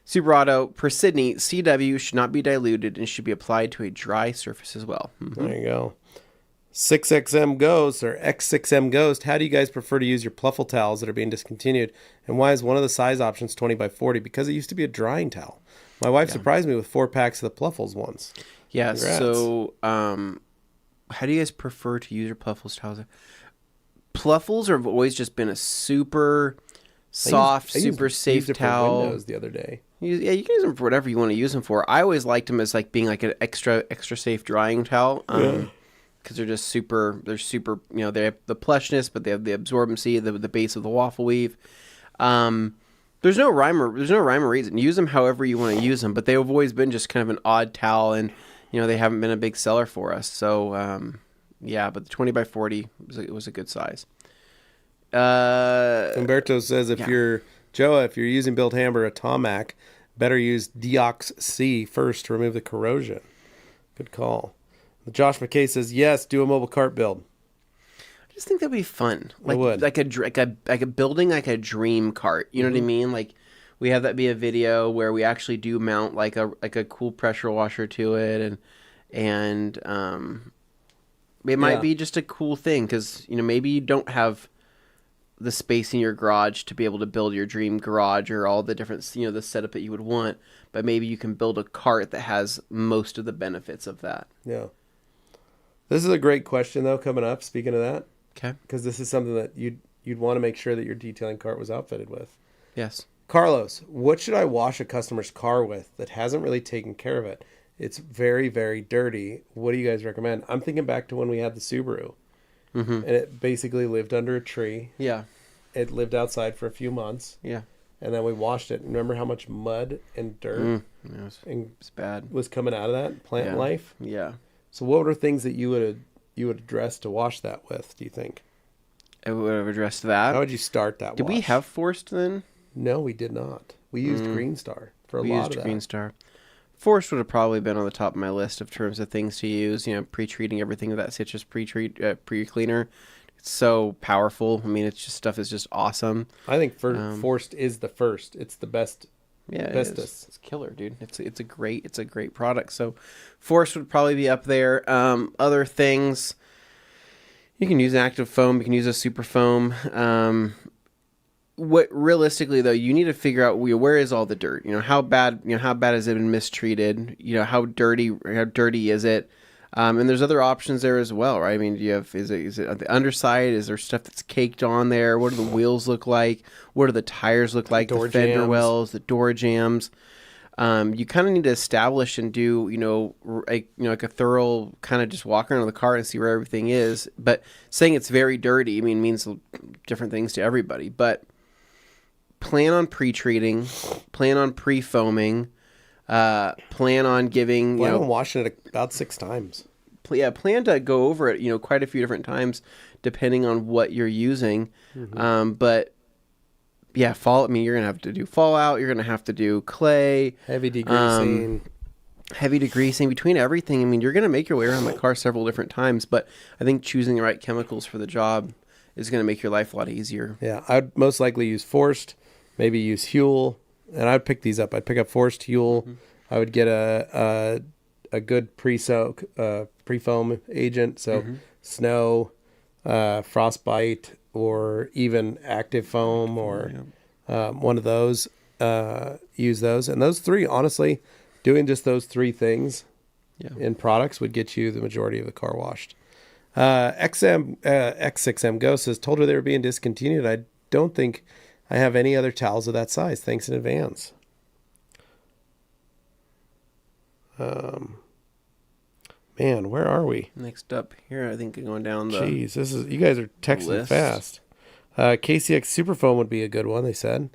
Super Auto, per Sydney, CW should not be diluted and should be applied to a dry surface as well. Mm-hmm. There you go. 6XM Ghost or X6M Ghost, how do you guys prefer to use your pluffle towels that are being discontinued? And why is one of the size options 20 by 40? Because it used to be a drying towel. My wife surprised me with 4 packs of the pluffles once. Yeah, Congrats. So how do you guys prefer to use your pluffles towels? Pluffles have always just been a super soft, super safe towel. Windows the other day. Yeah, you can use them for whatever you want to use them for. I always liked them as like being like an extra safe drying towel. Because they're just super, they have the plushness, but they have the absorbency, the base of the waffle weave. There's no rhyme or reason. Use them however you want to use them, but they've always been just kind of an odd towel, and they haven't been a big seller for us. So but the 20 by 40 was a good size. Umberto says if you're using Build Hammer or Tomac, better use Deox C first to remove the corrosion. Good call. Josh McKay says yes, do a mobile cart build. I just think that'd be fun. It would. Like a building like a dream cart. You know what I mean? Like we have that be a video where we actually do mount like a cool pressure washer to it, and it might be just a cool thing because maybe you don't have the space in your garage to be able to build your dream garage or all the different the setup that you would want, but maybe you can build a cart that has most of the benefits of that. Yeah. This is a great question though coming up, speaking of that. Okay. Because this is something that you'd want to make sure that your detailing cart was outfitted with. Yes. Carlos, what should I wash a customer's car with that hasn't really taken care of it? It's very, very dirty. What do you guys recommend? I'm thinking back to when we had the Subaru. Mm-hmm. And it basically lived under a tree. Yeah. It lived outside for a few months. Yeah. And then we washed it. Remember how much mud and dirt it's bad was coming out of that plant life? Yeah. So what were things that you would address to wash that with, do you think? I would have addressed that. How would you start that wash? Did we have Forced then? No, we did not. We used Green Star for a lot of that. We used Green Star. Forced would have probably been on the top of my list of terms of things to use. Pre-treating everything with that citrus pre-cleaner. It's so powerful. I mean, stuff is just awesome. I think Forced is the first. It's the best. Yeah, it's killer, dude. It's a great product. So, Forced would probably be up there. Other things, you can use an active foam. You can use a super foam. what realistically though, you need to figure out where is all the dirt? How bad has it been mistreated? How dirty is it? And there's other options there as well, right? I mean, is it on the underside? Is there stuff that's caked on there? What do the wheels look like? What do the tires look like? The fender wells, the door jams. You kind of need to establish and do, like a thorough kind of just walk around the car and see where everything is. But saying it's very dirty, means different things to everybody. But plan on pre-treating, plan on pre-foaming, plan on giving, plan on washing it about 6 times. Plan to go over it, quite a few different times, depending on what you're using. But yeah, you're going to have to do fallout. You're going to have to do clay. Heavy degreasing. Between everything. You're going to make your way around the car several different times, but I think choosing the right chemicals for the job is going to make your life a lot easier. Yeah, I'd most likely use Forced, maybe use Huel, and I'd pick these up. I'd pick up Forced Huel. I would get a good pre-foam agent, so snow, frostbite, or even active foam, or one of those. Use those, and those 3, honestly, doing just those 3 things in products would get you the majority of the car washed. X6M Go says, told her they were being discontinued. I don't think I have any other towels of that size. Thanks in advance. Man, where are we? Next up here, I think going down the Jeez, you guys are texting list fast. KCX Superfoam would be a good one, they said.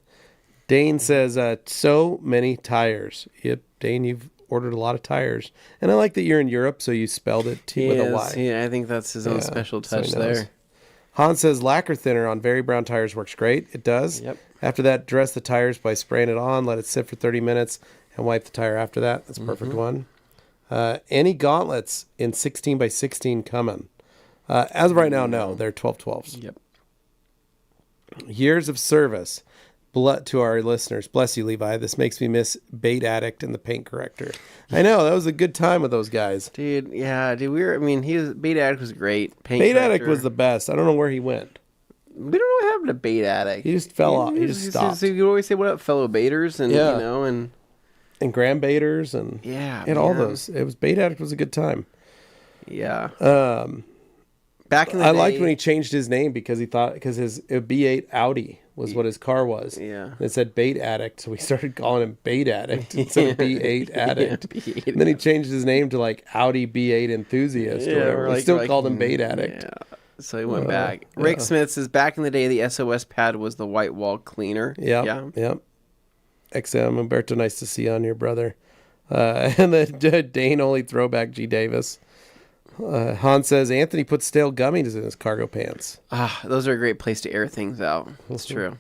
Dane says, so many tires. Yep, Dane, you've ordered a lot of tires. And I like that you're in Europe, so you spelled it with a Y. Yeah, I think that's his own special touch there. Hans says, lacquer thinner on very brown tires works great. It does. Yep. After that, dress the tires by spraying it on, let it sit for 30 minutes, and wipe the tire after that. That's a perfect one. Any gauntlets in 16 by 16 coming? As of right now, no. They're 12/12s. Yep. Years of service. To our listeners. Bless you, Levi. This makes me miss Bait Addict and the Paint Corrector. I know. That was a good time with those guys. Dude, yeah. Dude, Bait Addict was great. Bait Addict was the best. I don't know where he went. We don't know what happened to Bait Addict. He just fell off. He just stopped. You always say, what up, fellow baiters? And, and Graham Baiters and all those. Bait Addict was a good time. Yeah. Back in the day, I liked when he changed his name because his B8 Audi was what his car was. Yeah. And it said Bait Addict, so we started calling him Bait Addict instead of B8 Addict. B8 and then he changed his name to like Audi B8 Enthusiast or whatever. We still called him Bait Addict. Yeah. So he went back. Rick Smith says, back in the day, the SOS pad was the white wall cleaner. Yep. XM, Umberto, nice to see you on here, brother. And then Dane only throwback G. Davis. Han says, Anthony puts stale gummies in his cargo pants. Those are a great place to air things out. That's true.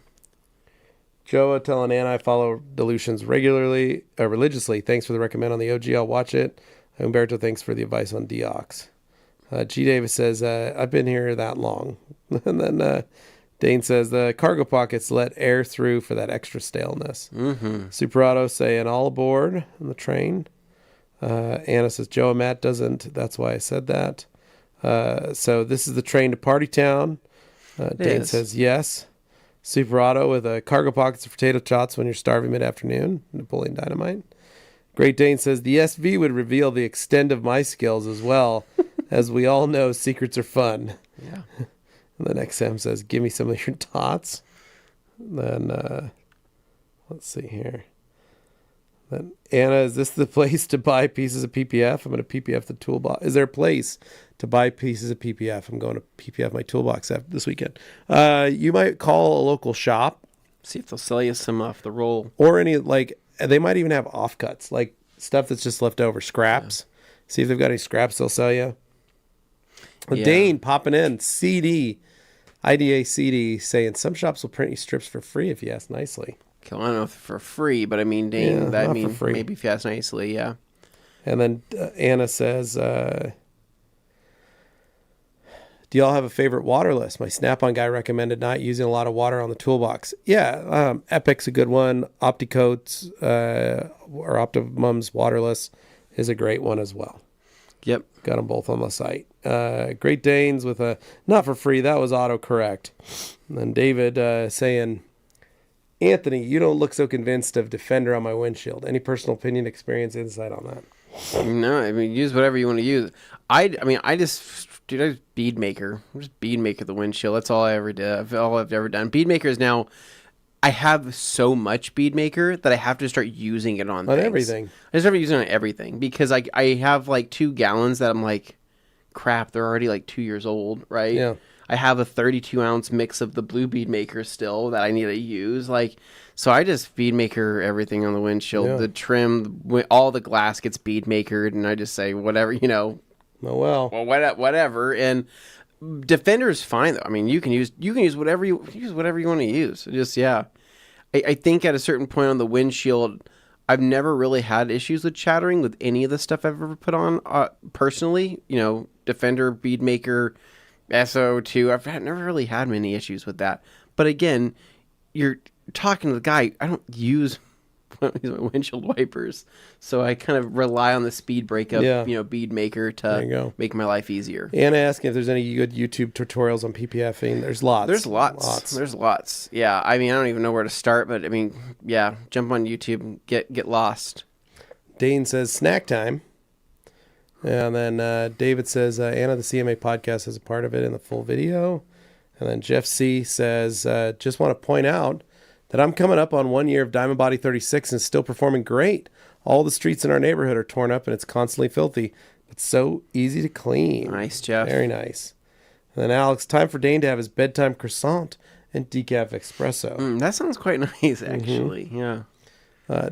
Joa telling Anna I follow Dilutions religiously. Thanks for the recommend on the OG. I'll watch it. Umberto, thanks for the advice on Deox. G. Davis says, I've been here that long. And then Dane says, the cargo pockets let air through for that extra staleness. Superauto saying, all aboard on the train. Anna says, Joe and Matt doesn't. That's why I said that. So this is the train to Party Town. Dane says, yes. Superauto with cargo pockets of potato tots when you're starving mid-afternoon. Napoleon Dynamite. Great Dane says, the SV would reveal the extent of my skills as well. As we all know, secrets are fun. Yeah. And then XM says, give me some of your tots. Then, let's see here. Then Anna, is this the place to buy pieces of PPF? I'm going to PPF the toolbox. Is there a place to buy pieces of PPF? I'm going to PPF my toolbox this weekend. You might call a local shop. See if they'll sell you some off the roll. Or they might even have offcuts, like stuff that's just left over, scraps. Yeah. See if they've got any scraps they'll sell you. Yeah. Dane popping in, IDA CD, saying some shops will print you strips for free if you ask nicely. I don't know if for free, but Dane, maybe if you ask nicely, yeah. And then Anna says, do y'all have a favorite water list? My Snap-on guy recommended not using a lot of water on the toolbox. Yeah, Epic's a good one. Opticoats or Optimum's waterless is a great one as well. Yep. Got them both on the site. Great Danes with not for free. That was autocorrect. And then David saying, Anthony, you don't look so convinced of Defender on my windshield. Any personal opinion, experience, insight on that? No, I mean, use whatever you want to use. I just bead maker. I'm just bead maker the windshield. That's all I ever did. All I've ever done. Bead maker is now, I have so much bead maker that I have to start using it on things. Everything. I just start using it on everything because I have like 2 gallons that I'm like, crap, they're already like 2 years old, right? Yeah. I have a 32-ounce mix of the blue bead maker still that I need to use. Like, so I just bead maker everything on the windshield. Yeah. The trim, all the glass gets bead makered, and I just say whatever, Oh well. Well, whatever. And Defender is fine though. I mean, you can use whatever you want to use. Just I think at a certain point on the windshield, I've never really had issues with chattering with any of the stuff I've ever put on personally. Defender, bead maker, SO2. I've never really had many issues with that. But again, you're talking to the guy. I don't use windshield wipers, so I kind of rely on the speed breakup, bead maker to make my life easier. Anna asking if there's any good YouTube tutorials on PPFing. There's lots. There's lots. Yeah, I mean, I don't even know where to start, but I mean, yeah, jump on YouTube and get lost. Dane says snack time. And then David says, Anna, the CMA podcast is a part of it in the full video. And then Jeff C says, just want to point out that I'm coming up on 1 year of Diamond Body 36 and still performing great. All the streets in our neighborhood are torn up and it's constantly filthy, but so easy to clean. Nice, Jeff. Very nice. And then Alex, time for Dane to have his bedtime croissant and decaf espresso. That sounds quite nice, actually. Mm-hmm. Yeah.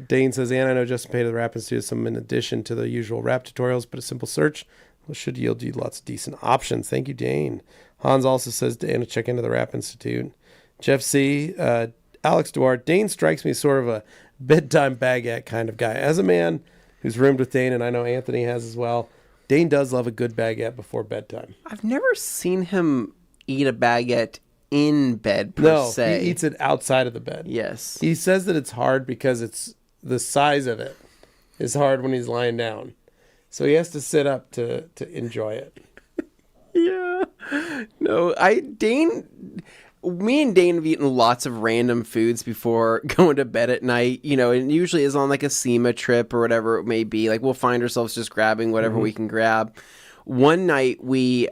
Dane says, Anna, I know Justin paid the Wrap Institute some in addition to the usual wrap tutorials, but a simple search should yield you lots of decent options. Thank you, Dane. Hans also says, Anna, check into the Wrap Institute. Jeff C., Alex Duarte, Dane strikes me as sort of a bedtime baguette kind of guy. As a man who's roomed with Dane, and I know Anthony has as well, Dane does love a good baguette before bedtime. I've never seen him eat a baguette in bed per se. No, he eats it outside of the bed. Yes. He says that it's hard because it's the size of it is hard when he's lying down. So he has to sit up to enjoy it. Yeah. No, me and Dane have eaten lots of random foods before going to bed at night, and usually is on like a SEMA trip or whatever it may be. Like we'll find ourselves just grabbing whatever we can grab. One night we, get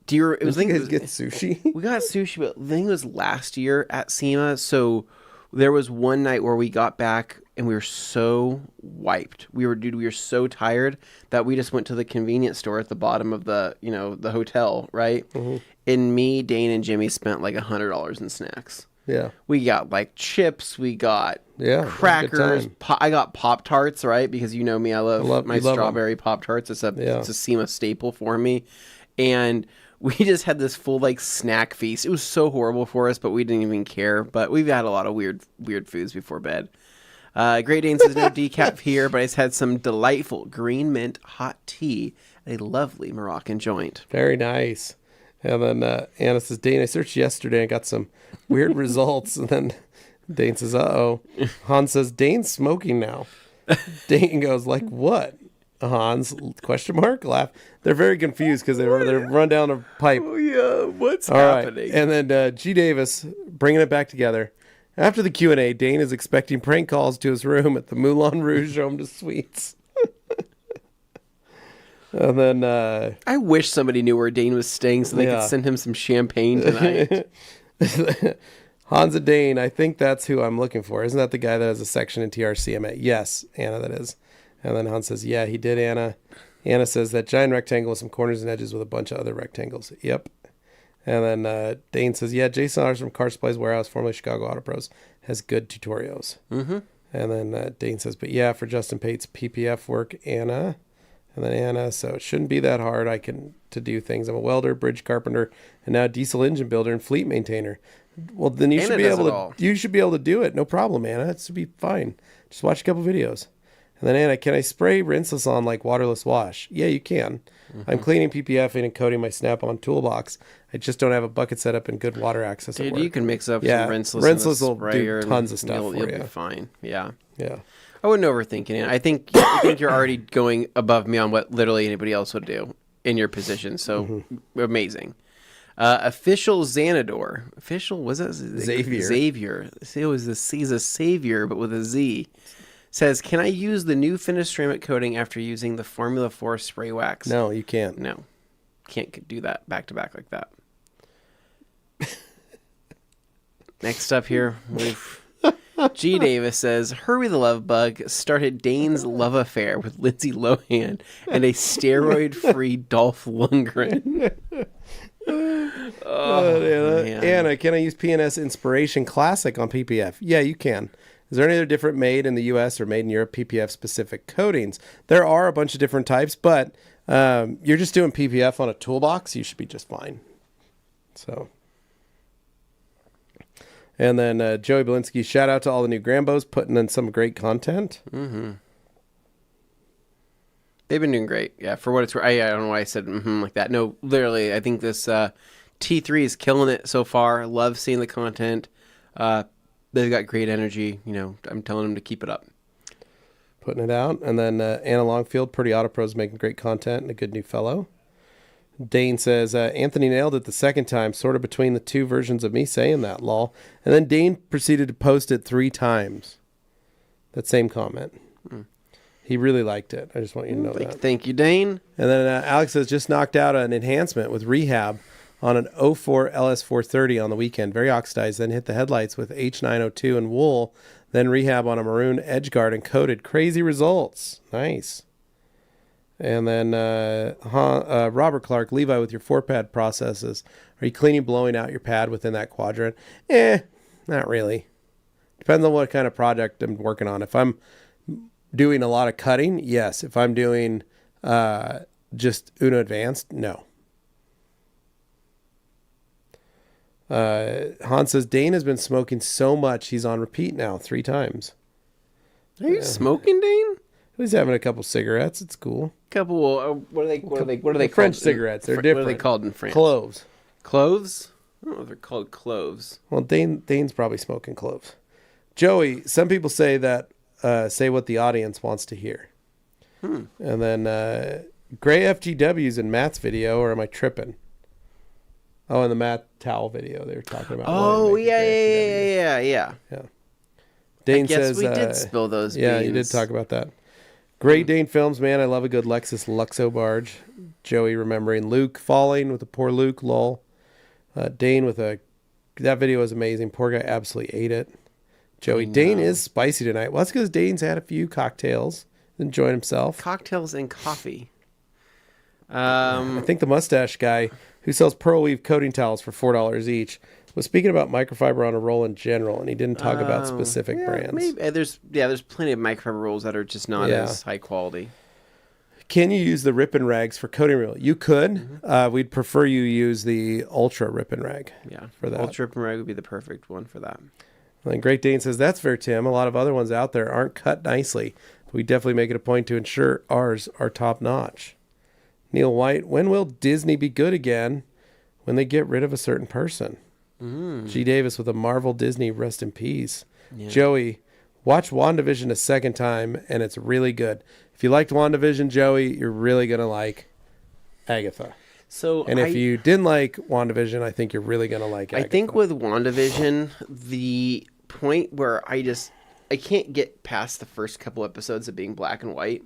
sushi? We got sushi, but I think it was last year at SEMA. So there was one night where we got back and we were so wiped. We were so tired that we just went to the convenience store at the bottom of the, the hotel, right? Mm-hmm. And me, Dane, and Jimmy spent like $100 in snacks. Yeah. We got like chips. We got crackers. I got Pop-Tarts, right? Because you know me, I love my strawberry Pop-Tarts. It's a SEMA staple for me. And we just had this full like snack feast. It was so horrible for us, but we didn't even care. But we've had a lot of weird foods before bed. Great Dane says no decaf here, but I just had some delightful green mint hot tea at a lovely Moroccan joint. Very nice. And then Anna says, Dane, I searched yesterday and got some weird results. And then Dane says, uh-oh. Hans says, Dane's smoking now. Dane goes, like what? Hans, question mark, laugh. They're very confused because they run down a pipe. Oh, yeah. What's happening? Right. And then G. Davis, bringing it back together. After the Q&A, Dane is expecting prank calls to his room at the Moulin Rouge Home to Suites. And then... I wish somebody knew where Dane was staying so they could send him some champagne tonight. Hans and Dane, I think that's who I'm looking for. Isn't that the guy that has a section in TRC? Yes, Anna, that is. And then Hans says, yeah, he did, Anna. Anna says that giant rectangle with some corners and edges with a bunch of other rectangles. Yep. And then Dane says, yeah, Jason Otters from Car Supplies Warehouse, formerly Chicago Auto Pros, has good tutorials. Mm-hmm. And then Dane says, but yeah, for Justin Pate's PPF work, Anna. And then Anna, so it shouldn't be that hard to do things. I'm a welder, bridge carpenter, and now diesel engine builder and fleet maintainer. Well, then you should be able to do it. No problem, Anna. It should be fine. Just watch a couple videos. And then Anna, can I spray rinseless on like waterless wash? Yeah, you can. Mm-hmm. I'm cleaning, PPFing, and coating my Snap-on toolbox. I just don't have a bucket set up and good water access. Dude, you can mix up some rinseless. Rinseless will do tons of stuff you'll for you. Be fine. Yeah. Yeah. I wouldn't overthink it. I think you're already going above me on what literally anybody else would do in your position. So amazing. Official Xanador. Official, was that Xavier? Xavier. It was he's a savior, but with a Z. Says, can I use the new finished ceramic coating after using the Formula 4 spray wax? No, you can't. No. Can't do that back to back like that. Next up here, G. Davis says, Hurry the Love Bug started Dane's love affair with Lindsay Lohan and a steroid-free Dolph Lundgren. Anna, can I use PNS Inspiration Classic on PPF? Yeah, you can. Is there any other different made in the U.S. or made in Europe PPF-specific coatings? There are a bunch of different types, but you're just doing PPF on a toolbox. You should be just fine. So, and then Joey Belinsky, shout out to all the new Grambos putting in some great content. Mm-hmm. They've been doing great. Yeah, for what it's worth. I don't know why I said like that. No, literally, I think this T3 is killing it so far. Love seeing the content. They've got great energy. You know, I'm telling them to keep it up. Putting it out. And then Anna Longfield, Pretty Auto Pros, making great content and a good new fellow. Dane says, Anthony nailed it the second time, sort of between the two versions of me saying that, lol. And then Dane proceeded to post it 3 times. That same comment. He really liked it. I just want you to know that. Thank you, Dane. And then Alex has just knocked out an enhancement with rehab on an 04 LS430 on the weekend. Very oxidized. Then hit the headlights with H902 and wool. Then rehab on a maroon edge guard and coated. Crazy results. Nice. And then Robert Clark, Levi, with your 4-pad processes. Are you cleaning, blowing out your pad within that quadrant? Not really. Depends on what kind of project I'm working on. If I'm doing a lot of cutting, yes. If I'm doing just Uno Advanced, no. Hans says, Dane has been smoking so much, he's on repeat now 3 times. Are you smoking, Dane? He's having a couple cigarettes. It's cool. Couple, what are they French called? cigarettes. They're different. What are they called in France? Cloves. Cloves? I don't know if they're called cloves. Well, Dane's probably smoking cloves. Joey, some people say that, say what the audience wants to hear. And then gray FGWs in Matt's video, or am I tripping? Oh, in the Matt Towel video, they were talking about. Oh, yeah. Dane I guess says we did spill those beans. Yeah, you did talk about that. Great Dane films, man. I love a good Lexus Luxo barge. Joey remembering Luke falling with a poor Luke, lol. Dane with that video was amazing. Poor guy absolutely ate it. Joey, Dane is spicy tonight. Well, that's because Dane's had a few cocktails, enjoying himself. Cocktails and coffee. I think the mustache guy who sells Pearl Weave coating towels for $4 each was speaking about microfiber on a roll in general, and he didn't talk about specific brands. Maybe, there's plenty of microfiber rolls that are just not as high quality. Can you use the Rip and Rags for coating roll? You could. We'd prefer you use the Ultra Rip and Rag. Yeah, for that. Ultra Rip and Rag would be the perfect one for that. And Great Dane says, that's fair, Tim. A lot of other ones out there aren't cut nicely, but we definitely make it a point to ensure ours are top notch. Neil White, when will Disney be good again? When they get rid of a certain person. G. Davis with a Marvel Disney, rest in peace. Yeah. Joey, watch WandaVision a second time, and it's really good. If you liked WandaVision, Joey, you're really going to like Agatha. If you didn't like WandaVision, I think you're really going to like Agatha. I think with WandaVision, the point where I can't get past the first couple episodes of being black and white.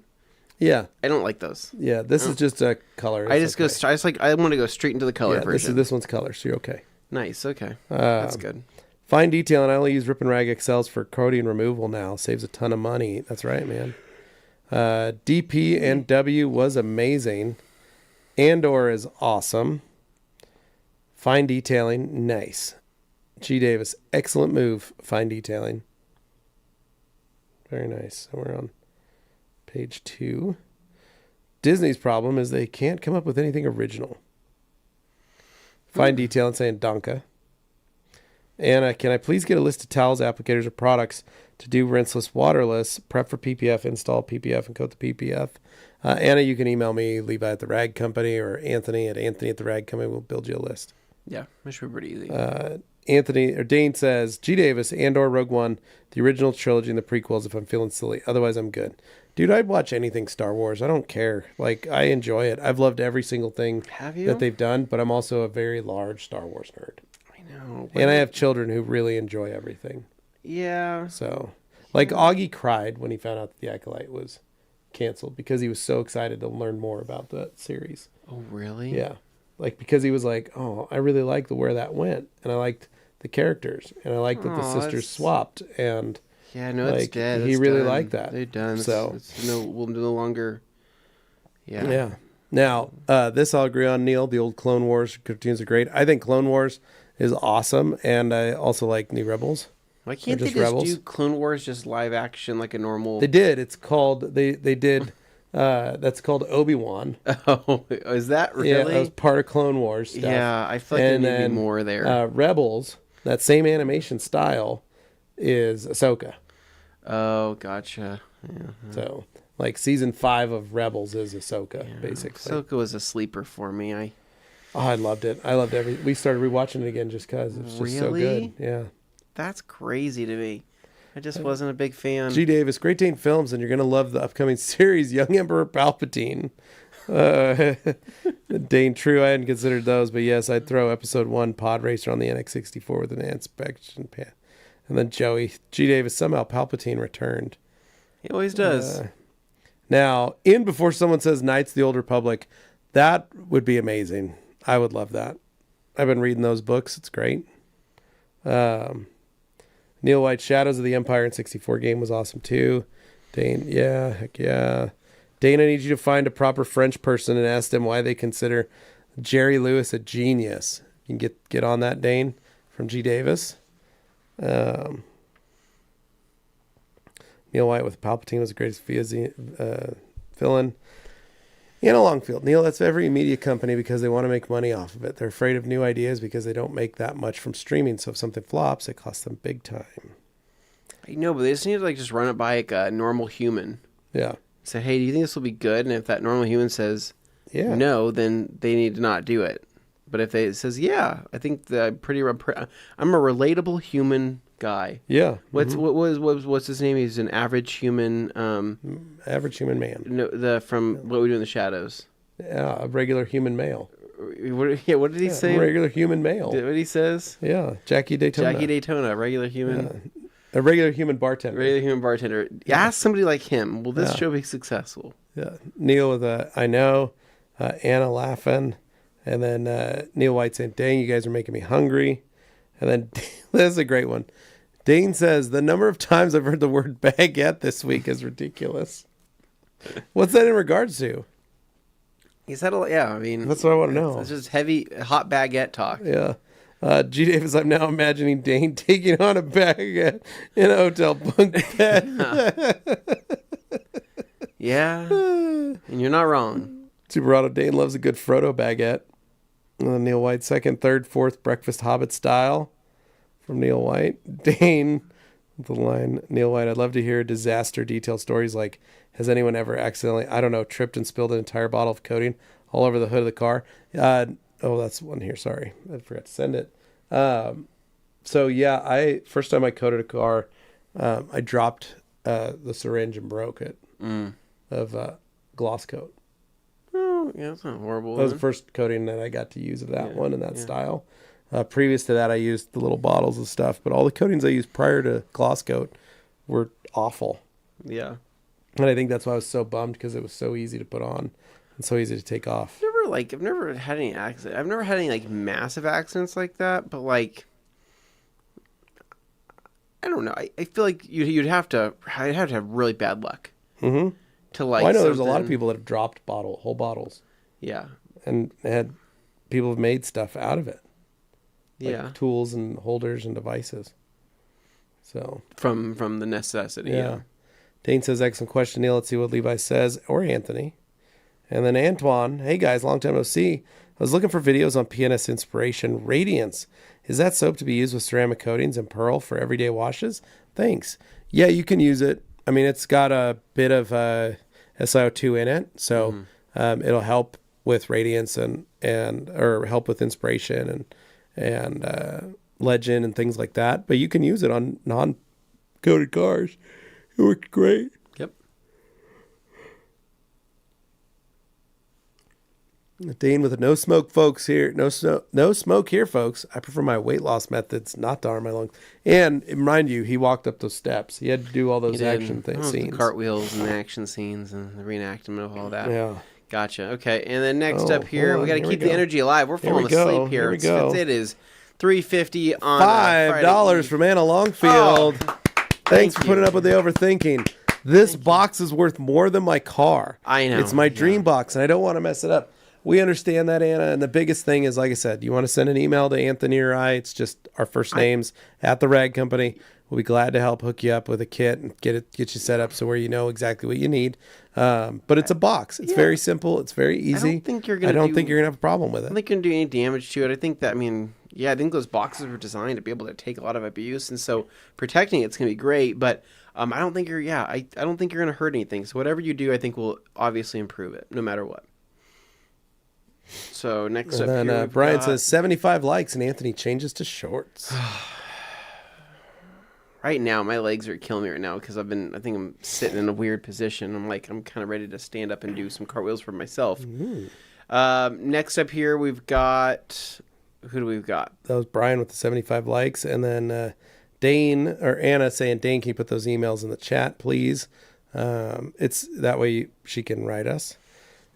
Yeah, I don't like those. Yeah, this is just a color. I want to go straight into the color version. This one's color, so you're okay. Nice. Okay, that's good. Fine detail, and I only use Rip and Rag XLs for coating removal now. Saves a ton of money. That's right, man. DP and W was amazing. Andor is awesome. Fine detailing, nice. G. Davis, excellent move. Fine detailing, very nice. So we're on page 2. Disney's problem is they can't come up with anything original. Fine detail and saying Donka. Anna, can I please get a list of towels, applicators, or products to do rinseless, waterless, prep for PPF, install PPF, and coat the PPF? Anna, you can email me, Levi at the Rag Company, or Anthony at the Rag Company. We'll build you a list. Yeah, that should be pretty easy. Dane says, G. Davis, Andor, Rogue One, the original trilogy, and the prequels if I'm feeling silly. Otherwise, I'm good. Dude, I'd watch anything Star Wars. I don't care. Like, I enjoy it. I've loved every single thing that they've done, but I'm also a very large Star Wars nerd. I know. And I have children who really enjoy everything. Yeah. So, like, Augie cried when he found out that the Acolyte was canceled because he was so excited to learn more about the series. Oh, really? Yeah. Like, because he was like, oh, I really like where that went. And I liked the characters. And I liked that the sisters swapped. And... Yeah, no, it's dead. He really liked that. They're done. So we'll no longer. Yeah. Yeah. Now, this I'll agree on, Neil. The old Clone Wars cartoons are great. I think Clone Wars is awesome, and I also like New Rebels. Why can't they just do Clone Wars just live action like a normal? They did. It's called they did. That's called Obi-Wan. Oh, is that really? Yeah, that was part of Clone Wars stuff. Yeah, I feel like there need to be more there. Rebels, that same animation style, is Ahsoka. Oh, gotcha. Yeah. So, like, season 5 of Rebels is Ahsoka, basically. Ahsoka was a sleeper for me. I loved it. I loved we started rewatching it again just because it's just so good. Yeah. That's crazy to me. I just wasn't a big fan. G. Davis, Great Dane Films, and you're going to love the upcoming series, Young Emperor Palpatine. Dane, true, I hadn't considered those, but yes, I'd throw episode 1 Pod Racer on the NX64 with an inspection pan. And then Joey, G. Davis, somehow Palpatine returned. He always does. Now, before someone says Knights of the Old Republic, that would be amazing. I would love that. I've been reading those books. It's great. Neil White's Shadows of the Empire in 64 game was awesome too. Dane, yeah, heck yeah. Dane, I need you to find a proper French person and ask them why they consider Jerry Lewis a genius. You can get on that, Dane, from G. Davis. Neil White with Palpatine was the greatest villain. Anna Longfield. Neil, that's every media company because they want to make money off of it. They're afraid of new ideas because they don't make that much from streaming. So if something flops, it costs them big time. I know, but they just need to just run it by a normal human. Yeah. Say, hey, do you think this will be good? And if that normal human says no, then they need to not do it. But if it says, yeah, I think I'm a relatable human guy. Yeah. What's his name? He's an average human. Average human man. No, from What We Do in the Shadows. Yeah, a regular human male. What did he say? Regular human male. What he says? Yeah, Jackie Daytona, regular human. Yeah. A regular human bartender. Regular human bartender. Ask somebody like him. Will this show be successful? Yeah. Neil with I know. Anna laughing. And then Neil White saying, dang, you guys are making me hungry. And then this is a great one. Dane says, the number of times I've heard the word baguette this week is ridiculous. What's that in regards to? He said, I mean. That's what I want to know. It's just heavy, hot baguette talk. Yeah. G. Davis, I'm now imagining Dane taking on a baguette in a hotel bunk bed. Yeah. And you're not wrong. Superauto Dane loves a good Frodo baguette. Neil White, second, third, fourth, breakfast hobbit style from Neil White. Dane, the line, Neil White, I'd love to hear disaster detail stories like, has anyone ever accidentally, tripped and spilled an entire bottle of coating all over the hood of the car? That's one here, sorry. I forgot to send it. First time I coated a car, I dropped the syringe and broke it of gloss coat. Oh, yeah, that's not horrible. That was the first coating that I got to use of that one in that style. Previous to that, I used the little bottles of stuff, but all the coatings I used prior to gloss coat were awful. Yeah. And I think that's why I was so bummed because it was so easy to put on and so easy to take off. I've never had any accident. I've never had any massive accidents like that, but I don't know. I feel like I'd have to have really bad luck. Mm-hmm. I know there's a lot of people that have dropped whole bottles. Yeah. And people have made stuff out of it. Like tools and holders and devices. So from the necessity. Yeah. Dane says, excellent question, Neil. Let's see what Levi says, or Anthony. And then Antoine, hey guys, long time no see. I was looking for videos on PNS Inspiration Radiance. Is that soap to be used with ceramic coatings and pearl for everyday washes? Thanks. Yeah, you can use it. I mean, it's got a bit of SiO2 in it, so it'll help with radiance or help with inspiration and legend and things like that. But you can use it on non-coated cars. It works great. Yep. Dane with a no smoke, folks here. No smoke here, folks. I prefer my weight loss methods not to harm my lungs. And mind you, he walked up those steps. He had to do all those action scenes. The cartwheels and the action scenes and the reenactment of all that. Yeah. Gotcha. Okay. And then next up here, we got to keep the energy alive. We're falling asleep here. It is $3.50 on $5 from Anna Longfield. Thanks for putting up with the overthinking. This box is worth more than my car. I know. It's my dream box, and I don't want to mess it up. We understand that, Anna, and the biggest thing is, like I said, you want to send an email to Anthony or I. It's just our first names at the Rag Company. We'll be glad to help hook you up with a kit and get you set up so where you know exactly what you need. But it's a box. It's very simple. It's very easy. I don't think you're gonna have a problem with it. I don't think you're gonna do any damage to it. I think that I think those boxes were designed to be able to take a lot of abuse, and so protecting it's gonna be great. But I don't think I don't think you're gonna hurt anything. So whatever you do, I think will obviously improve it, no matter what. So next up here, Brian says 75 likes and Anthony changes to shorts. Right now, my legs are killing me right now because I think I'm sitting in a weird position. I'm kind of ready to stand up and do some cartwheels for myself. Next up here, we've got, who do we got? That was Brian with the 75 likes. And then Dane or Anna saying, Dane, can you put those emails in the chat, please? It's that way she can write us.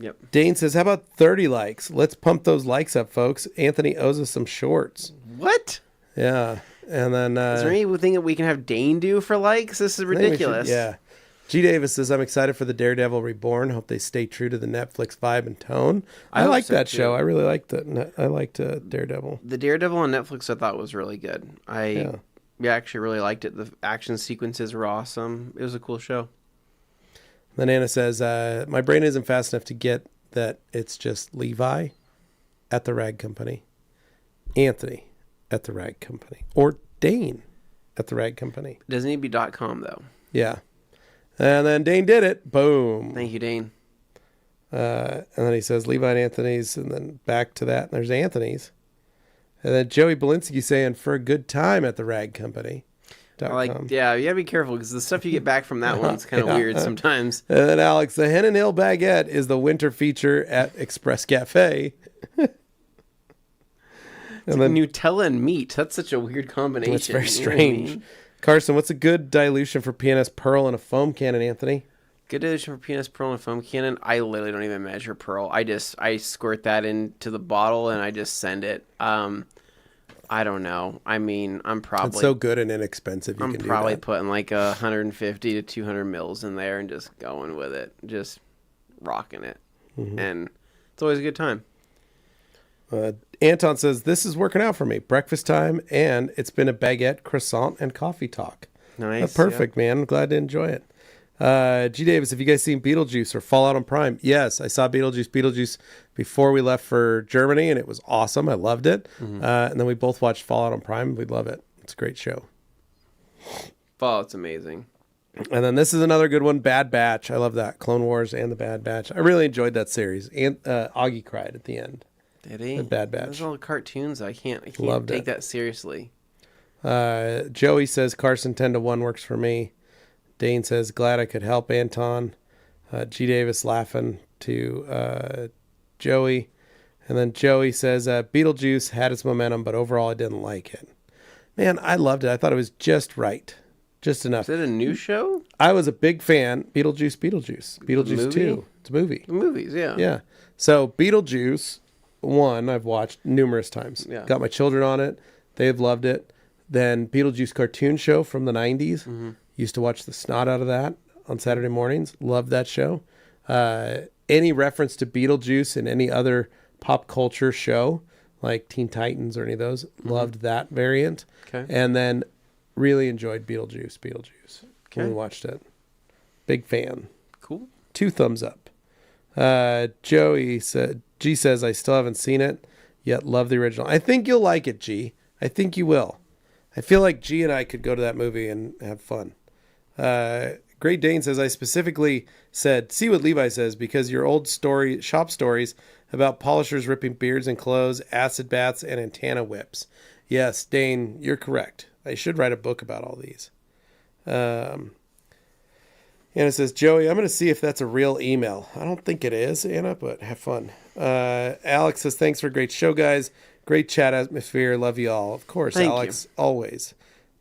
Yep. Dane says, how about 30 likes? Let's pump those likes up, folks. Anthony owes us some shorts. What? Yeah. And then... is there anything that we can have Dane do for likes? This is ridiculous. Yeah. G. Davis says, I'm excited for the Daredevil Reborn. Hope they stay true to the Netflix vibe and tone. I like that show. I really liked it. I liked Daredevil. The Daredevil on Netflix I thought was really good. I actually really liked it. The action sequences were awesome. It was a cool show. Then Anna says, my brain isn't fast enough to get that it's just Levi at the Rag Company, Anthony at the Rag Company, or Dane at the Rag Company. Doesn't need to be .com, though. Yeah. And then Dane did it. Boom. Thank you, Dane. And then he says Levi and Anthony's, and then back to that, and there's Anthony's. And then Joey Belinsky saying, for a good time at the Rag Company. You gotta be careful because the stuff you get back from that one's kind of weird sometimes. And then Alex, the Hen and Hill baguette is the winter feature at Express Cafe. It's like Nutella and meat. That's such a weird combination. It's very strange. You know what I mean? Carson, what's a good dilution for PNS Pearl in a foam cannon, Anthony? Good dilution for PNS Pearl in a foam cannon? I literally don't even measure Pearl. I squirt that into the bottle and I just send it. I don't know. I mean, I'm probably... It's so good and inexpensive. I'm probably putting like 150 to 200 mils in there and just going with it. Just rocking it. Mm-hmm. And it's always a good time. Anton says, this is working out for me. Breakfast time, and it's been a baguette, croissant, and coffee talk. Nice. Perfect, man. I'm glad to enjoy it. G. Davis, have you guys seen Beetlejuice or Fallout on Prime? Yes, I saw Beetlejuice before we left for Germany, and it was awesome. I loved it. Mm-hmm. And then we both watched Fallout on Prime. We love it. It's a great show. Fallout's amazing. And then this is another good one, Bad Batch. I love that. Clone Wars and the Bad Batch. I really enjoyed that series. And Augie cried at the end. Did he? The Bad Batch. Those are all cartoons. I can't take that seriously. Joey says Carson 10-1 works for me. Dane says, glad I could help Anton. G. Davis laughing to Joey. And then Joey says, Beetlejuice had its momentum, but overall I didn't like it. Man, I loved it. I thought it was just right. Just enough. Is it a new show? I was a big fan. Beetlejuice. Beetlejuice 2. It's a movie. The movies, yeah. Yeah. So Beetlejuice 1 I've watched numerous times. Yeah. Got my children on it. They've loved it. Then Beetlejuice cartoon show from the 90s. Mm-hmm. Used to watch the snot out of that on Saturday mornings. Loved that show. Any reference to Beetlejuice in any other pop culture show, like Teen Titans or any of those, loved that variant. Okay. And then really enjoyed Beetlejuice when we watched it. Big fan. Cool. 2 thumbs up. G says, I still haven't seen it, yet love the original. I think you'll like it, G. I think you will. I feel like G and I could go to that movie and have fun. Great Dane says, I specifically said, see what Levi says, because your old shop stories about polishers ripping beards and clothes, acid baths, and antenna whips. Yes, Dane, you're correct. I should write a book about all these. Anna says, Joey, I'm going to see if that's a real email. I don't think it is, Anna, but have fun. Alex says, thanks for a great show, guys. Great chat atmosphere. Love you all. Of course, Thank Alex, always.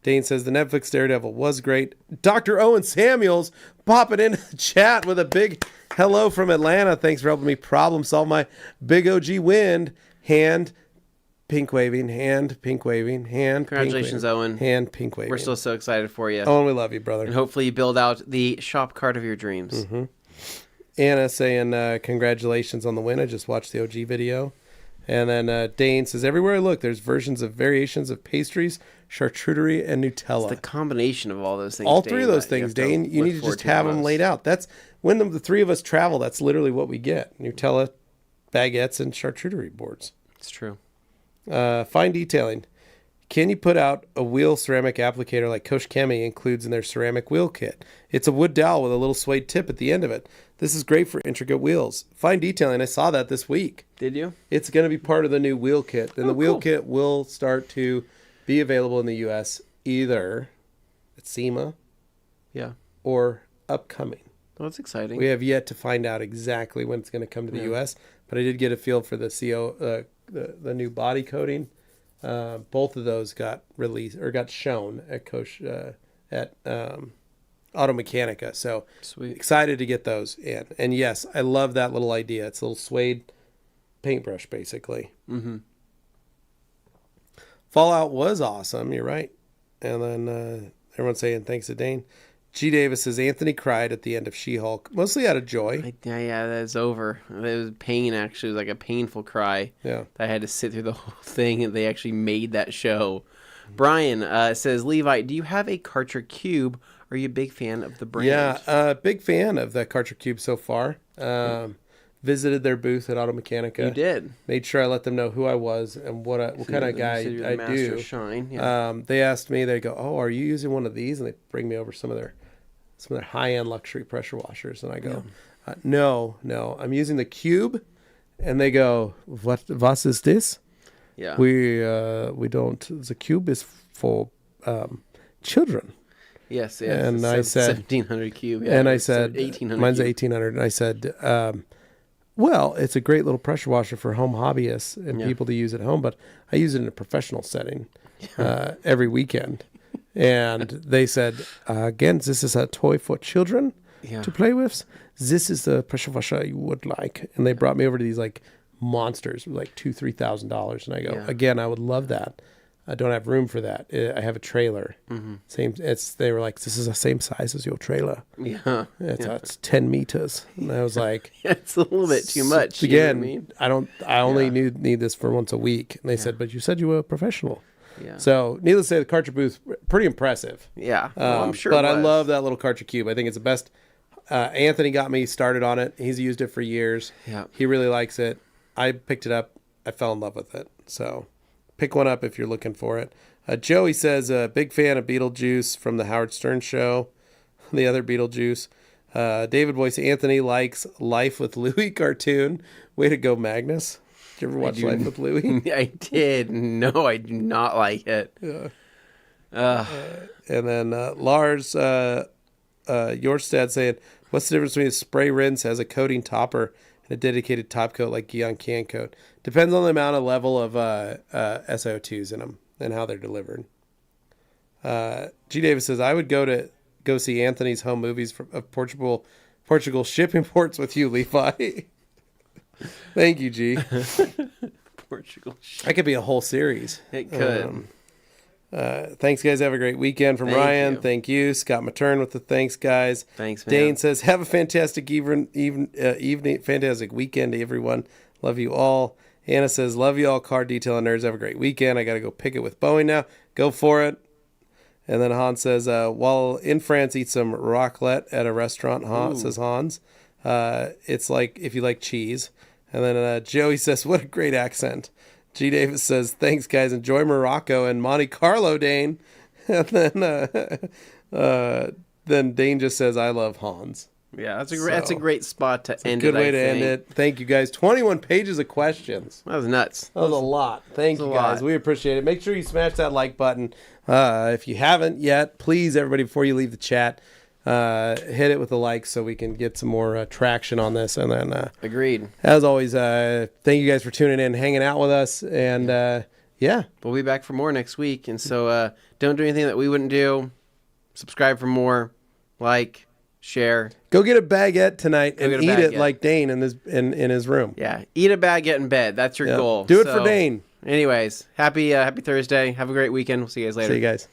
Dane says, the Netflix Daredevil was great. Dr. Owen Samuels popping in the chat with a big hello from Atlanta. Thanks for helping me problem solve my big OG wind. Hand, pink waving. Hand, pink waving. Hand, Congratulations, pink waving. Owen. Hand, pink waving. We're still so excited for you. Owen, we love you, brother. And hopefully you build out the shop cart of your dreams. Mm-hmm. Anna saying, congratulations on the win. I just watched the OG video. And then Dane says, everywhere I look, there's variations of pastries, charcuterie, and Nutella. It's the combination of all those things. All three of those things, Dane. You need to just have them laid out. That's when the three of us travel. That's literally what we get. Nutella, baguettes, and charcuterie boards. It's true. Fine detailing. Can you put out a wheel ceramic applicator like Kosh Chemi includes in their ceramic wheel kit? It's a wood dowel with a little suede tip at the end of it. This is great for intricate wheels. Fine detailing. I saw that this week. Did you? It's going to be part of the new wheel kit. And the wheel kit will start to be available in the U.S. either at SEMA or upcoming. Well, that's exciting. We have yet to find out exactly when it's going to come to the U.S., but I did get a feel for the the new body coating. Both of those got released or got shown at Automechanika. So sweet. Excited to get those in. And yes, I love that little idea. It's a little suede paintbrush, basically. Mm-hmm. Fallout was awesome. You're right. And then everyone's saying thanks to Dane. G. Davis says Anthony cried at the end of She-Hulk, mostly out of joy. Yeah, that's over. It was pain, actually. It was like a painful cry. Yeah. I had to sit through the whole thing, and they actually made that show. Brian says, Levi, do you have a Karcher Cube? Are you a big fan of the brand? Yeah, big fan of the Karcher Cube so far. Visited their booth at Automechanika. You did. Made sure I let them know who I was and what kind of guy I do. Shine. Yeah. They asked me, they go, "Oh, are you using one of these?" And they bring me over some of their high-end luxury pressure washers, and I go, "No, I'm using the Cube." And they go, "What is this?" Yeah. We don't. The Cube is for children. Yes. And I said 1700 Cube. Yeah, and I said 1800. Mine's cube. 1800. And I said, well, it's a great little pressure washer for home hobbyists and people to use at home, but I use it in a professional setting every weekend. And they said, again, this is a toy for children to play with. This is the pressure washer you would like. And they brought me over to these like monsters, like $2,000-$3,000. And I go, again, I would love that. I don't have room for that. I have a trailer. Mm-hmm. They were like, this is the same size as your trailer. Yeah. It's 10 meters. And I was like, it's a little bit too much. Again, you know what I mean? I only need this for once a week. And they said, but you said you were a professional. Yeah. So needless to say, the Karcher booth, pretty impressive. Yeah. Well, I'm sure. But I love that little Karcher Cube. I think it's the best. Anthony got me started on it. He's used it for years. Yeah. He really likes it. I picked it up. I fell in love with it. So pick one up if you're looking for it. Joey says, big fan of Beetlejuice from the Howard Stern show, the other Beetlejuice. David Boyce, Anthony likes Life with Louie cartoon. Way to go, Magnus. Did you ever watch Life with Louie? I did. No, I do not like it. Yeah. And then Lars Yorstad saying, what's the difference between a spray rinse has a coating topper and a dedicated top coat like Geon Can Coat? Depends on the amount of level of SO2s in them and how they're delivered. G. Davis says, I would go see Anthony's home movies of Portugal shipping ports with you, Levi. Thank you, G. Portugal. That could be a whole series. It could. Thanks, guys. Have a great weekend from Ryan. Thank you. Scott Matern with the thanks, guys. Thanks, man. Dane says, have a fantastic evening, fantastic weekend, everyone. Love you all. Anna says, love you all, car detail nerds. Have a great weekend. I got to go pick it with Boeing now. Go for it. And then Hans says, while in France, eat some raclette at a restaurant, says Hans. It's like if you like cheese. And then Joey says, what a great accent. G. Davis says, thanks, guys. Enjoy Morocco and Monte Carlo, Dane. And then Dane just says, I love Hans. Yeah, that's a great spot to end it. Good way to end it. Thank you, guys. 21 pages of questions. That was nuts. That was a lot. Thank you, guys. We appreciate it. Make sure you smash that like button. If you haven't yet, please, everybody, before you leave the chat, hit it with a like so we can get some more traction on this. And then, agreed. As always, thank you guys for tuning in, hanging out with us, and we'll be back for more next week. And so don't do anything that we wouldn't do. Subscribe for more, like, share. Go get a baguette tonight and eat it like Dane in his room. Yeah, eat a baguette in bed. That's your goal. Do it for Dane. Anyways, happy Thursday. Have a great weekend. We'll see you guys later. See you guys.